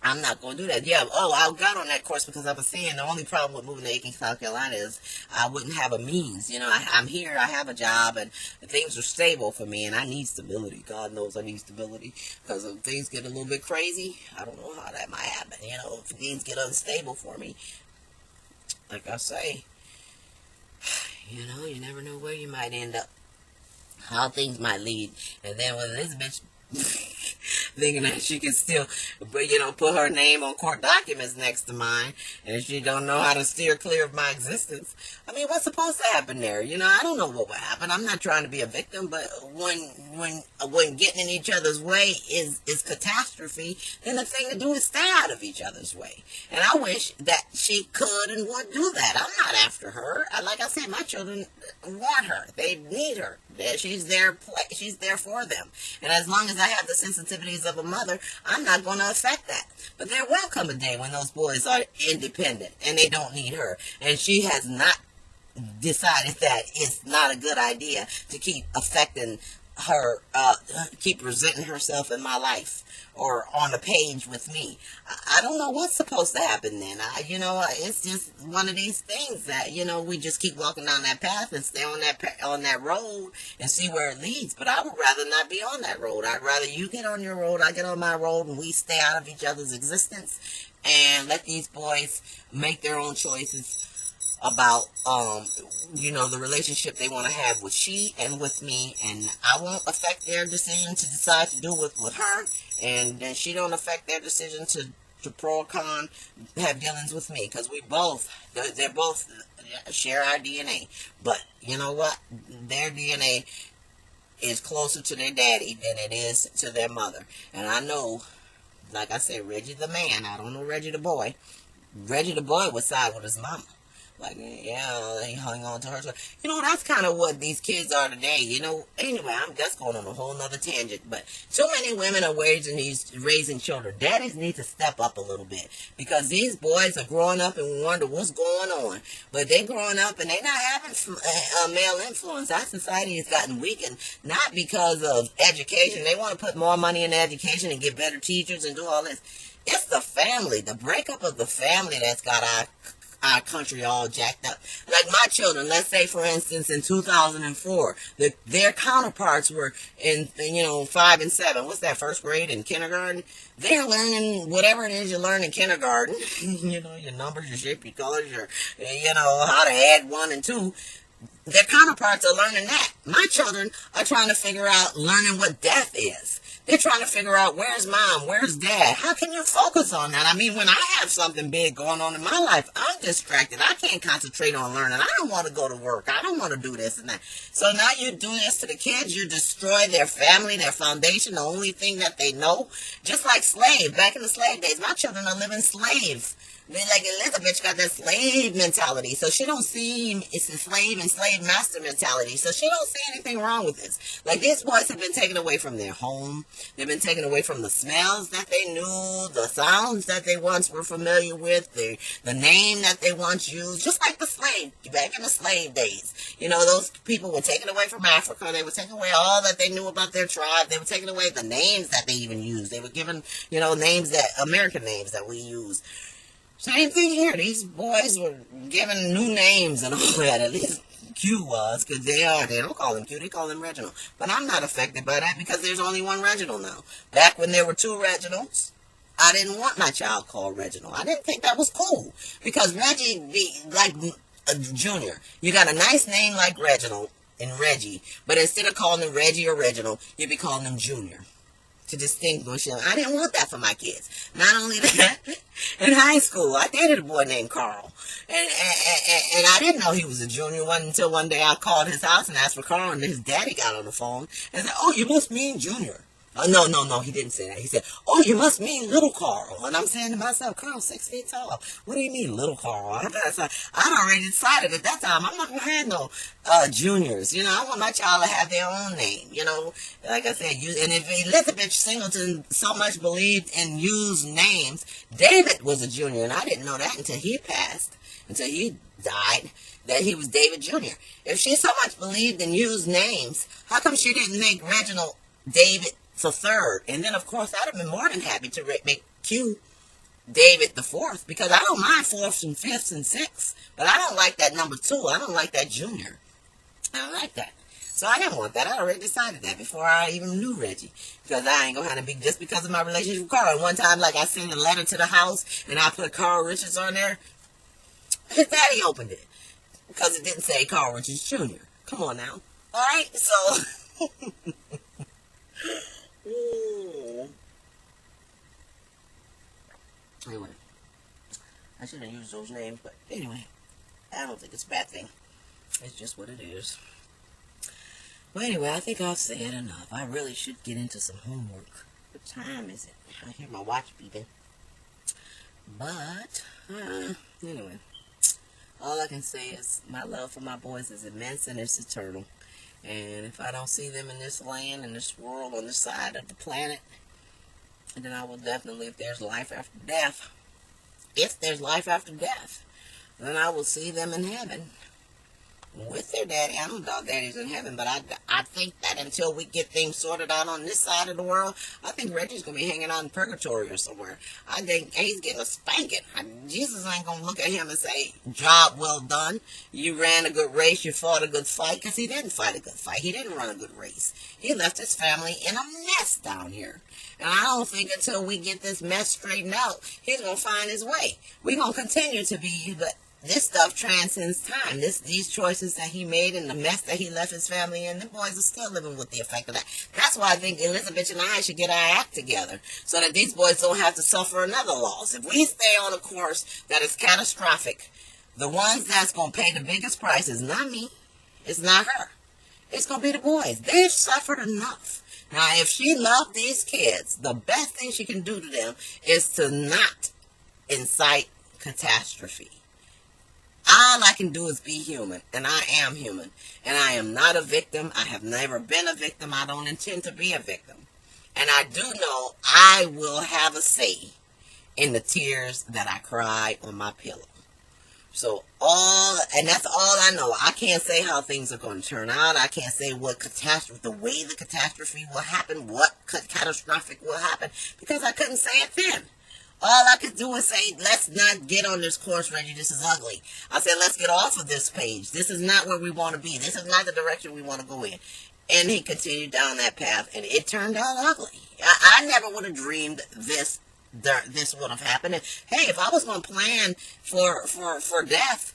I'm not going to do that. Yeah, I got on that course because I was saying the only problem with moving to Aiken, South Carolina is I wouldn't have a means. I'm here, I have a job, and things are stable for me, and I need stability. God knows I need stability, because if things get a little bit crazy, I don't know how that might happen. If things get unstable for me, like I say, you never know where you might end up, how things might lead. And then with this bitch thinking that she can still, put her name on court documents next to mine, and she don't know how to steer clear of my existence. I mean, what's supposed to happen there? I don't know what would happen. I'm not trying to be a victim, but when getting in each other's way is catastrophe, then the thing to do is stay out of each other's way. And I wish that she could and would do that. I'm not after her. Like I said, my children want her. They need her. She's there for them. And as long as I have the sensitivities of a mother, I'm not going to affect that. But there will come a day when those boys are independent and they don't need her. And she has not decided that it's not a good idea to keep affecting her, keep presenting herself in my life or on the page with me. I don't know what's supposed to happen then. It's just one of these things that, we just keep walking down that path and stay on that road and see where it leads. But I would rather not be on that road. I'd rather you get on your road, I get on my road, and we stay out of each other's existence and let these boys make their own choices about the relationship they want to have with she and with me, and I won't affect their decision to decide to do with her, and then she don't affect their decision to pro or con have dealings with me, because they're both share our DNA. But you know what, their DNA is closer to their daddy than it is to their mother. And I know, like I said, Reggie the man, I don't know Reggie the boy. Reggie the boy would side with his mama. Like, yeah, they hung on to her. You know, that's kind of what these kids are today, you know. Anyway, I'm just going on a whole nother tangent. But too many women are raising children. Daddies need to step up a little bit. Because these boys are growing up and wonder what's going on. But they growing up and they not having male influence. Our society has gotten weakened. Not because of education. They want to put more money in education and get better teachers and do all this. It's the family, the breakup of the family that's got our country all jacked up. Like my children, let's say for instance in 2004, their counterparts were in 5 and 7. What's that, first grade and kindergarten? They're learning whatever it is you learn in kindergarten. You know, your numbers, your shape, your colors, how to add 1 and 2. Their counterparts are learning that. My children are trying to figure out learning what death is. They're trying to figure out where's mom, where's dad. How can you focus on that? I mean, when I have something big going on in my life, I'm distracted. I can't concentrate on learning. I don't want to go to work. I don't want to do this and that. So now you do this to the kids. You destroy their family, their foundation, the only thing that they know. Just like slave. Back in the slave days, my children are living slave. Like Elizabeth got that slave mentality, so she don't see it's a slave and slave master mentality, so she don't see anything wrong with this. Like, these boys have been taken away from their home. They've been taken away from the smells that they knew, the sounds that they once were familiar with, the name that they once used, just like the slave, back in the slave days. You know, those people were taken away from Africa. They were taking away all that they knew about their tribe. They were taking away the names that they even used. They were given, names American names that we use. Same thing here. These boys were given new names and all that. At least Q was, because they don't call him Q, they call him Reginald. But I'm not affected by that because there's only one Reginald now. Back when there were 2 Reginalds, I didn't want my child called Reginald. I didn't think that was cool. Because Reggie be like a junior. You got a nice name like Reginald and Reggie, but instead of calling him Reggie or Reginald, you'd be calling him Junior. To distinguish them. I didn't want that for my kids. Not only that, in high school, I dated a boy named Carl. And I didn't know he was a junior until one day I called his house and asked for Carl, and his daddy got on the phone and said, "Oh, you must mean Junior." No, he didn't say that. He said, "Oh, you must mean little Carl." And I'm saying to myself, Carl's 6 feet tall. What do you mean, little Carl? I'd already decided at that time I'm not going to have no juniors. I want my child to have their own name. Like I said, and if Elizabeth Singleton so much believed in used names, David was a junior, and I didn't know that until he passed, until he died, that he was David Jr. If she so much believed in used names, how come she didn't make Reginald David the third? And then, of course, I'd have been more than happy to make Q David the 4th, because I don't mind 4th and 5th and 6th, but I don't like that number 2. I don't like that junior. I don't like that. So I didn't want that. I already decided that before I even knew Reggie, because I ain't gonna have to be just because of my relationship with Carl. And one time, like, I sent a letter to the house and I put Carl Richards on there. His daddy opened it because it didn't say Carl Richards Jr. Come on now. All right, so. Anyway, I shouldn't use those names, but anyway, I don't think it's a bad thing. It's just what it is. Well, anyway, I think I've said enough. I really should get into some homework. What time is it? I hear my watch beeping. But, anyway, all I can say is my love for my boys is immense and it's eternal. And if I don't see them in this land, in this world, on this side of the planet, then I will definitely, if there's life after death, then I will see them in heaven with their daddy. I don't know if daddy's in heaven, but I think that until we get things sorted out on this side of the world, I think Reggie's going to be hanging out in purgatory or somewhere. I think he's getting a spanking. Jesus ain't going to look at him and say, "Job well done. You ran a good race. You fought a good fight," because he didn't fight a good fight. He didn't run a good race. He left his family in a mess down here. And I don't think until we get this mess straightened out, he's going to find his way. We're going to continue to be, but this stuff transcends time. These choices that he made and the mess that he left his family in, the boys are still living with the effect of that. That's why I think Elizabeth and I should get our act together so that these boys don't have to suffer another loss. If we stay on a course that is catastrophic, the ones that's going to pay the biggest price is not me. It's not her. It's going to be the boys. They've suffered enough. Now, if she loved these kids, the best thing she can do to them is to not incite catastrophe. All I can do is be human, and I am human. And I am not a victim. I have never been a victim. I don't intend to be a victim. And I do know I will have a say in the tears that I cry on my pillow. So and that's all I know. I can't say how things are going to turn out. I can't say what catastrophe, the way the catastrophe will happen, what catastrophic will happen, because I couldn't say it then. All I could do is say, let's not get on this course, Reggie. This is ugly. I said, let's get off of this page. This is not where we want to be. This is not the direction we want to go in. And he continued down that path, and it turned out ugly. I never would have dreamed this would have happened. And, hey, if I was going to plan for death,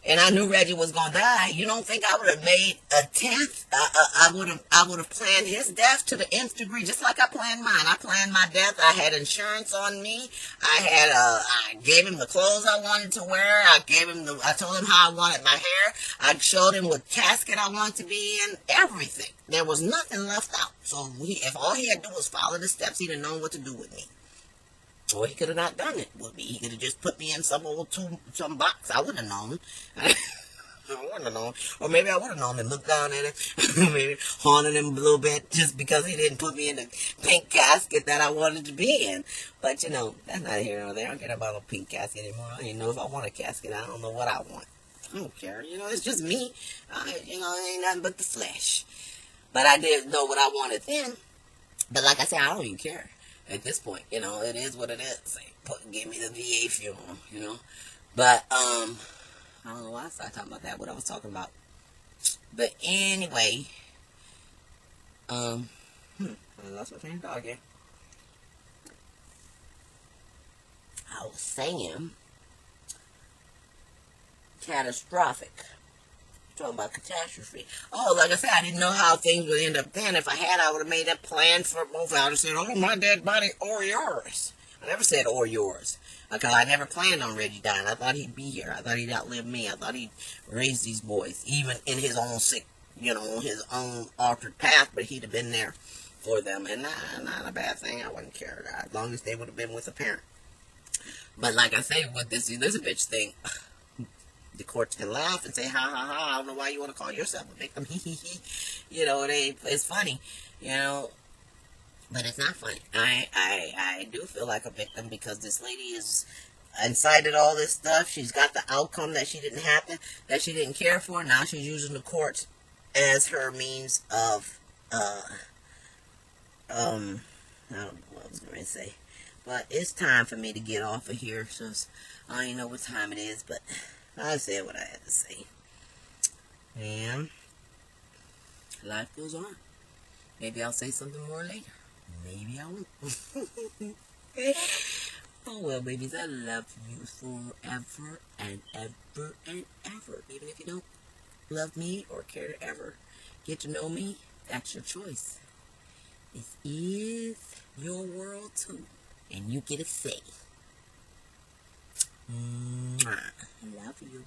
and I knew Reggie was going to die, you don't think I would have made a tenth? I would have planned his death to the nth degree, just like I planned mine. I planned my death. I had insurance on me. I gave him the clothes I wanted to wear. I told him how I wanted my hair. I showed him what casket I wanted to be in. Everything. There was nothing left out. So if all he had to do was follow the steps, he'd have known what to do with me. Or he could have not done it with me. He could have just put me in some box. I wouldn't have known. I wouldn't have known. Or maybe I would have known and looked down at him. Maybe haunted him a little bit just because he didn't put me in the pink casket that I wanted to be in. But, that's not here nor there. I don't care about a pink casket anymore. I don't even know if I want a casket. I don't know what I want. I don't care. It's just me. It ain't nothing but the flesh. But I did know what I wanted then. But like I said, I don't even care. At this point, it is what it is. Give me the VA funeral, But, I don't know why I started talking about that, what I was talking about. But anyway, I lost my train of thought again. I was saying, catastrophic. Talking about catastrophe. Oh, like I said, I didn't know how things would end up then. If I had, I would have made a plan for both. I would have said, oh, my dead body or yours. I never said or yours. Because I never planned on Reggie dying. I thought he'd be here. I thought he'd outlive me. I thought he'd raise these boys, even in his own sick, his own altered path, but he'd have been there for them. And not a bad thing. I wouldn't care. As long as they would have been with a parent. But like I say, with this Elizabeth thing, the courts can laugh and say, ha, ha, ha, I don't know why you want to call yourself a victim. It's funny, but it's not funny. I do feel like a victim because this lady is incited all this stuff. She's got the outcome that she didn't happen, that she didn't care for. Now she's using the courts as her means of, I don't know what I was going to say. But it's time for me to get off of here, since I don't even know what time it is, but I said what I had to say. And life goes on. Maybe I'll say something more later. Maybe I won't. Oh well, babies, I love you forever and ever and ever. Even if you don't love me or care to ever get to know me, that's your choice. This is your world too, and you get a say. Mwah. I love you.